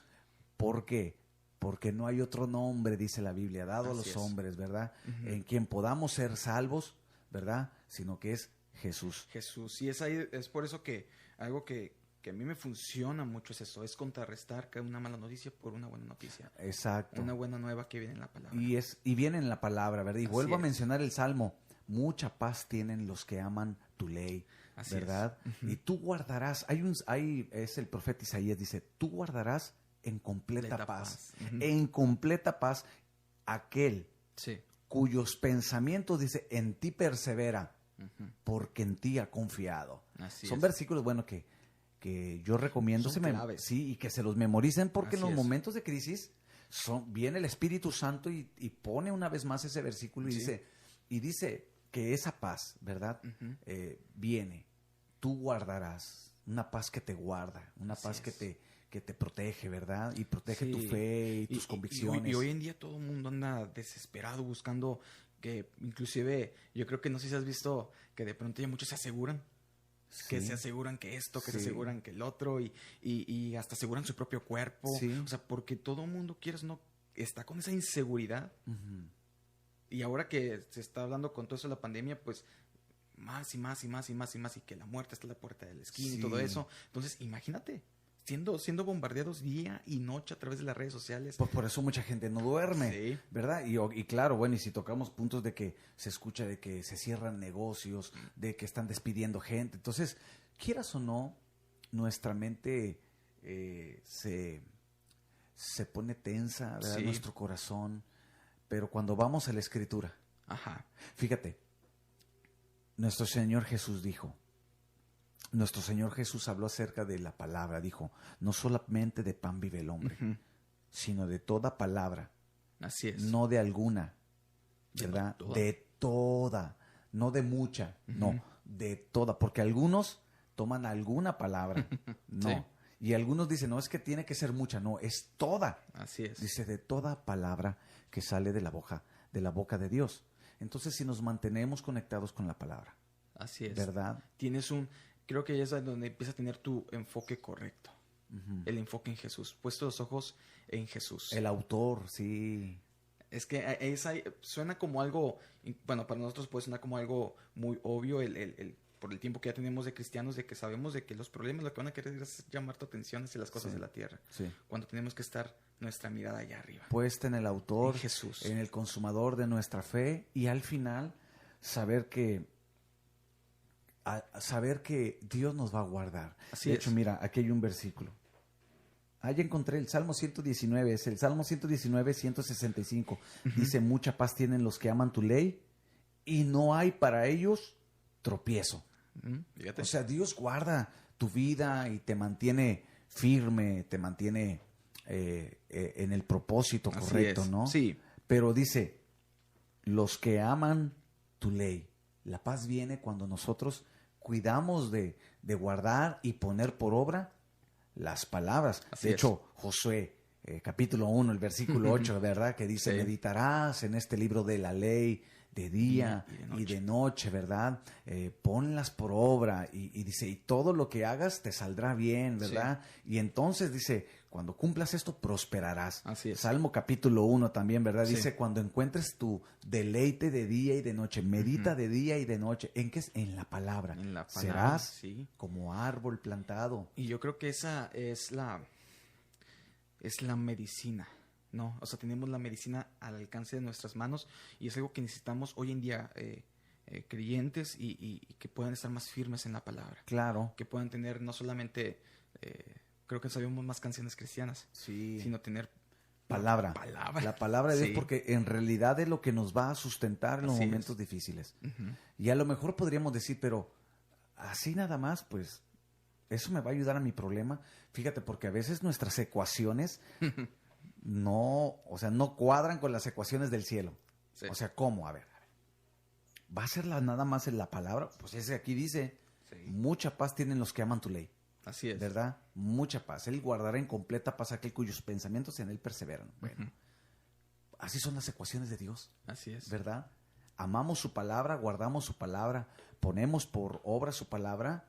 ¿Por qué? Porque no hay otro nombre, dice la Biblia, dado a Así los es. hombres, ¿verdad? En quien podamos ser salvos, ¿verdad? Sino que es Jesús. Jesús. Y es ahí, es por eso que algo que a mí me funciona mucho es eso, es contrarrestar una mala noticia por una buena noticia. Exacto. Una buena nueva que viene en la palabra. Y viene en la palabra, ¿verdad? Y Así vuelvo a es. mencionar el Salmo. Mucha paz tienen los que aman tu ley, Así ¿verdad? es. Y tú guardarás, es el profeta Isaías, dice, tú guardarás en completa Completa paz, paz. Ujú. en completa paz aquel Sí. cuyos pensamientos, dice, en ti persevera, Ujú. porque en ti ha confiado. Así Son es. versículos, bueno, que yo recomiendo Son claves. sí, y que se los memoricen, porque en Así los es. momentos de crisis viene el Espíritu Santo y pone una vez más ese versículo y Sí. dice que esa paz, ¿verdad? Ujú. Viene, tú guardarás, una paz que te guarda, una Así paz es. que te protege, ¿verdad? Y protege Sí. tu fe y tus convicciones. Y hoy en día todo el mundo anda desesperado buscando que inclusive yo creo que no sé si has visto que de pronto ya muchos se aseguran. Que Sí. se aseguran que esto, que se Sí. aseguran que el otro y hasta aseguran su propio cuerpo. Sí. O sea, porque todo el mundo quieres no está con esa inseguridad. Ujú. Y ahora que se está hablando con todo eso de la pandemia, pues más y más y más y más y más y que la muerte está a la puerta de la esquina Sí. y todo eso. Entonces, imagínate, siendo bombardeados día y noche a través de las redes sociales. Pues por eso mucha gente no duerme, Sí. ¿verdad? Y claro, bueno, y si tocamos puntos de que se escucha de que se cierran negocios, de que están despidiendo gente, entonces, quieras o no, nuestra mente se pone tensa, ¿verdad? Sí. Nuestro corazón, pero cuando vamos a la Escritura, Ajá. fíjate, nuestro Señor Jesús dijo, nuestro Señor Jesús habló acerca de la palabra, dijo, no solamente de pan vive el hombre, Ujú. sino de toda palabra, Así es. no de alguna, Sino ¿verdad? toda. De toda, no de mucha, Ujú. no, de toda, porque algunos toman alguna palabra, no, Sí. y algunos dicen, no, es que tiene que ser mucha, no, es toda, Así es. dice, de toda palabra que sale de la boca de Dios. Entonces, si nos mantenemos conectados con la palabra, Así es. ¿verdad? Creo que ahí es donde empieza a tener tu enfoque correcto. Ujú. El enfoque en Jesús. Puesto los ojos en Jesús. El autor, sí. Es que suena como algo, bueno, para nosotros puede sonar como algo muy obvio por el tiempo que ya tenemos de cristianos, de que sabemos de que los problemas lo que van a querer es llamar tu atención hacia las cosas Sí. de la tierra. Sí. Cuando tenemos que estar nuestra mirada allá arriba. Puesta en el autor, En Jesús. en el consumador de nuestra fe, y al final saber que Dios nos va a guardar. Así de hecho, es. mira, aquí hay un versículo. Allá encontré el Salmo 119, es el Salmo 119, 165. Dice, mucha paz tienen los que aman tu ley y no hay para ellos tropiezo. Fíjate. O sea, Dios guarda tu vida y te mantiene firme, te mantiene en el propósito Así correcto, es. ¿no? Sí. Pero dice, los que aman tu ley. La paz viene cuando nosotros cuidamos de guardar y poner por obra las palabras. Así de es. hecho, Josué, capítulo 1, el versículo 8, ¿verdad? Que dice, Sí. meditarás en este libro de la ley de día y de noche, ¿verdad? Ponlas por obra y dice, y todo lo que hagas te saldrá bien, ¿verdad? Sí. Y entonces dice, cuando cumplas esto, prosperarás. Así es. Salmo capítulo 1 también, ¿verdad? Sí. Dice, cuando encuentres tu deleite de día y de noche, medita de día y de noche. ¿En qué? En la palabra. En la palabra, serás como árbol plantado. Y yo creo que esa es la medicina, ¿no? O sea, tenemos la medicina al alcance de nuestras manos y es algo que necesitamos hoy en día, creyentes y que puedan estar más firmes en la palabra. Claro. Que puedan tener no solamente, creo que sabemos más canciones cristianas, sino tener palabra. La palabra de Dios, porque en realidad es lo que nos va a sustentar en los momentos difíciles. Y a lo mejor podríamos decir, pero así nada más, pues, ¿eso me va a ayudar a mi problema? Fíjate, porque a veces nuestras ecuaciones no cuadran con las ecuaciones del cielo. Sí. O sea, ¿cómo? A ver. ¿Va a ser nada más en la palabra? Pues ese aquí dice, mucha paz tienen los que aman tu ley. Así es. ¿Verdad? Mucha paz. Él guardará en completa paz aquel cuyos pensamientos en él perseveran. Bueno, así son las ecuaciones de Dios. Así es. ¿Verdad? Amamos su palabra, guardamos su palabra, ponemos por obra su palabra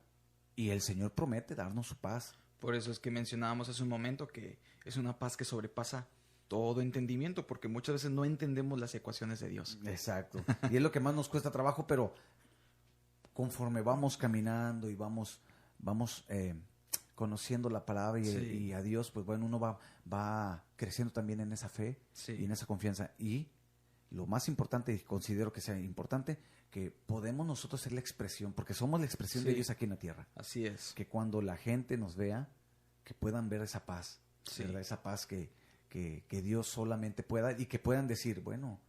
y el Señor promete darnos su paz. Por eso es que mencionábamos hace un momento que es una paz que sobrepasa todo entendimiento, porque muchas veces no entendemos las ecuaciones de Dios. Exacto. Y es lo que más nos cuesta trabajo, pero conforme vamos caminando y vamos conociendo la palabra y a Dios, pues bueno, uno va creciendo también en esa fe y en esa confianza. Y lo más importante, y considero que sea importante, que podemos nosotros ser la expresión, porque somos la expresión de Dios aquí en la tierra. Así es. Que cuando la gente nos vea, que puedan ver esa paz, ¿verdad? Esa paz que Dios solamente pueda, y que puedan decir, bueno,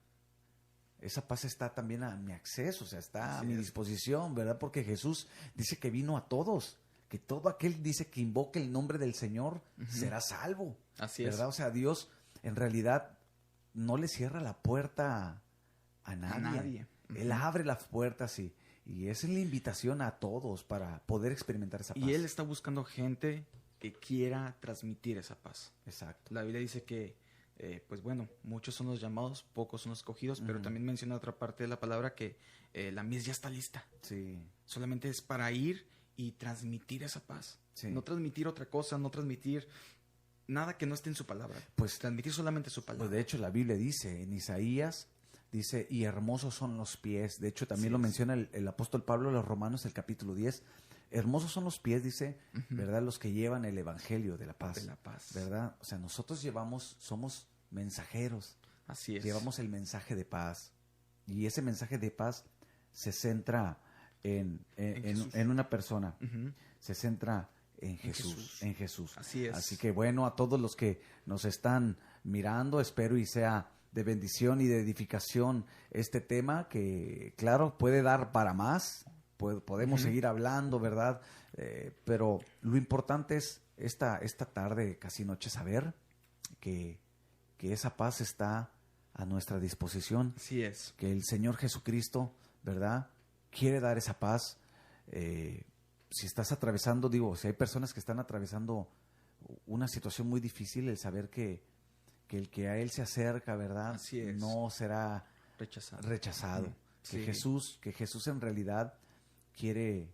esa paz está también a mi acceso, o sea, está a mi disposición, ¿verdad? Porque Jesús dice que vino a todos, que todo aquel dice que invoque el nombre del Señor será salvo. Así ¿verdad? es. O sea, Dios en realidad no le cierra la puerta a nadie. Él abre las puertas y esa es la invitación a todos para poder experimentar esa paz. Y Él está buscando gente que quiera transmitir esa paz. Exacto. La Biblia dice que pues bueno, muchos son los llamados, pocos son los escogidos, pero también menciona otra parte de la palabra que la mies ya está lista. Sí. Solamente es para ir y transmitir esa paz. Sí. No transmitir otra cosa, no transmitir nada que no esté en su palabra. Pues transmitir solamente su palabra. Pues de hecho la Biblia dice, en Isaías, dice, y hermosos son los pies. De hecho también lo menciona el apóstol Pablo en los Romanos, el capítulo 10. Hermosos son los pies, dice, ¿verdad? Los que llevan el evangelio de la paz. De la paz. ¿Verdad? O sea, nosotros somos mensajeros. Así es. Llevamos el mensaje de paz. Y ese mensaje de paz se centra en una persona. Se centra en Jesús. Así es. Así que bueno, a todos los que nos están mirando, espero y sea de bendición y de edificación este tema que, claro, puede dar para más. Podemos seguir hablando, ¿verdad? Pero lo importante es esta tarde, casi noche, saber que esa paz está a nuestra disposición. Así es. Que el Señor Jesucristo, ¿verdad?, quiere dar esa paz. Si estás atravesando, si hay personas que están atravesando una situación muy difícil, el saber que el que a Él se acerca, ¿verdad?, así es, no será rechazado. Que Jesús en realidad quiere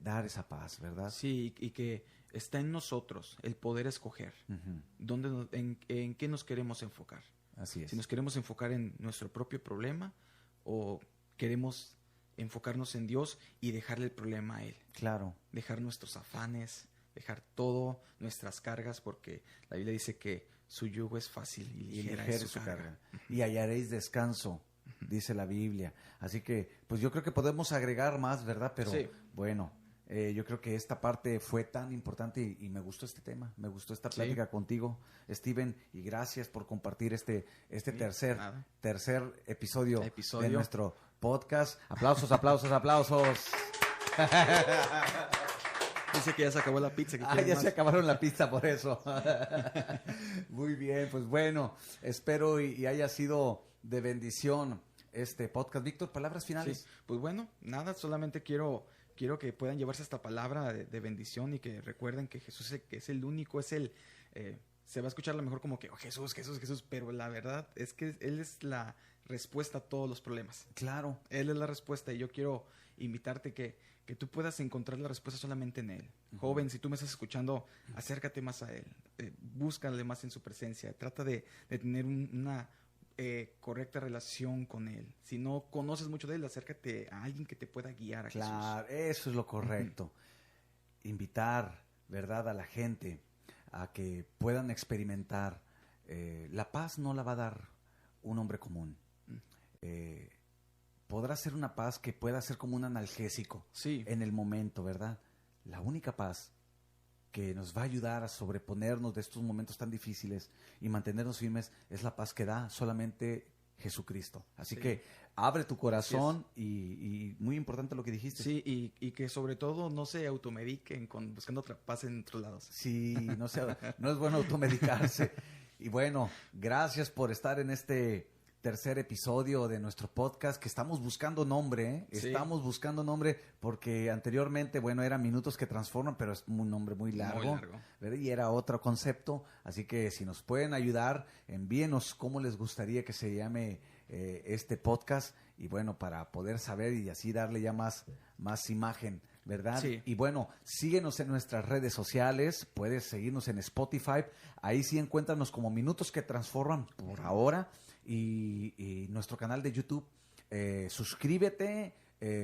dar esa paz, ¿verdad? Sí, y que está en nosotros el poder escoger en qué nos queremos enfocar. Así es. Si nos queremos enfocar en nuestro propio problema o queremos enfocarnos en Dios y dejarle el problema a Él. Claro. Dejar nuestros afanes, dejar todo, nuestras cargas, porque la Biblia dice que su yugo es fácil y ligera es su carga. Y hallaréis descanso, dice la Biblia. Así que, pues yo creo que podemos agregar más, ¿verdad? Pero bueno, yo creo que esta parte fue tan importante y me gustó este tema, me gustó esta plática contigo, Steven, y gracias por compartir este tercer episodio de nuestro podcast. Aplausos, aplausos, aplausos. Dice que ya se acabó la pizza. Ya se acabaron la pizza por eso. Muy bien, pues bueno, espero y haya sido de bendición este podcast. Víctor, palabras finales. Sí, pues bueno, nada, solamente quiero que puedan llevarse esta palabra de bendición y que recuerden que Jesús que es el único, se va a escuchar a lo mejor como que Jesús, pero la verdad es que Él es la respuesta a todos los problemas. Claro. Él es la respuesta y yo quiero invitarte que tú puedas encontrar la respuesta solamente en Él. Joven, si tú me estás escuchando, acércate más a Él. Búscale más en su presencia. Trata de tener una correcta relación con Él. Si no conoces mucho de Él, acércate a alguien que te pueda guiar a Jesús. Claro, eso es lo correcto. Invitar, ¿verdad?, a la gente a que puedan experimentar. La paz no la va a dar un hombre común. Podrá ser una paz que pueda ser como un analgésico en el momento, ¿verdad? La única paz que nos va a ayudar a sobreponernos de estos momentos tan difíciles y mantenernos firmes es la paz que da solamente Jesucristo. Así que abre tu corazón y muy importante lo que dijiste. Sí, y que sobre todo no se automediquen buscando otra paz en otros lados. Sí, no es bueno automedicarse. Y bueno, gracias por estar en este tercer episodio de nuestro podcast, que estamos buscando nombre, ¿eh? Sí. Estamos buscando nombre porque anteriormente, bueno, era Minutos que Transforman, pero es un nombre muy largo. ¿Verdad? Y era otro concepto, así que si nos pueden ayudar, envíenos cómo les gustaría que se llame este podcast, y bueno, para poder saber y así darle ya más imagen, ¿verdad? Sí. Y bueno, síguenos en nuestras redes sociales, puedes seguirnos en Spotify, ahí sí encuéntranos como Minutos que Transforman por ahora, y nuestro canal de YouTube, suscríbete,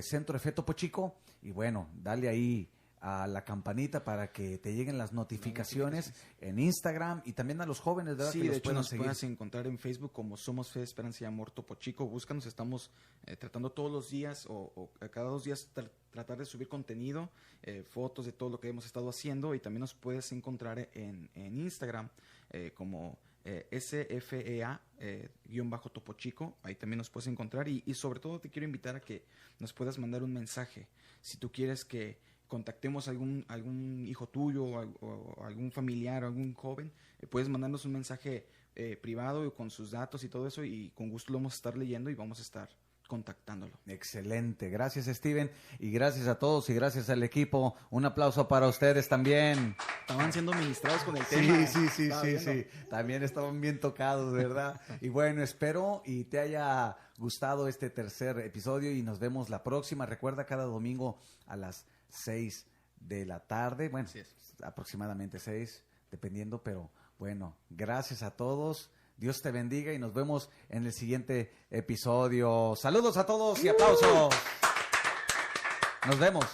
Centro F Topo Chico, y bueno, dale ahí a la campanita para que te lleguen las notificaciones en Instagram, y también a los jóvenes, ¿verdad? Sí, que de los hecho puedan nos seguir. puedes encontrar en Facebook como Somos Fe, Esperanza y Amor Topo Chico. Búscanos, estamos tratando todos los días o cada 2 días tratar de subir contenido, fotos de todo lo que hemos estado haciendo, y también nos puedes encontrar en Instagram como SFEA _Topo Chico. Ahí también nos puedes encontrar, y sobre todo te quiero invitar a que nos puedas mandar un mensaje. Si tú quieres que contactemos a algún hijo tuyo o algún familiar o algún joven, puedes mandarnos un mensaje privado con sus datos y todo eso, y con gusto lo vamos a estar leyendo y vamos a estar contactándolo. Excelente, gracias Steven, y gracias a todos y gracias al equipo. Un aplauso para ustedes también. Estaban siendo ministrados con el tema. Sí. También estaban bien tocados, ¿verdad? Y bueno, espero y te haya gustado este tercer episodio, y nos vemos la próxima. Recuerda, cada domingo a las 6 de la tarde, bueno, aproximadamente 6, dependiendo, pero bueno, gracias a todos. Dios te bendiga y nos vemos en el siguiente episodio. Saludos a todos y aplausos. Nos vemos.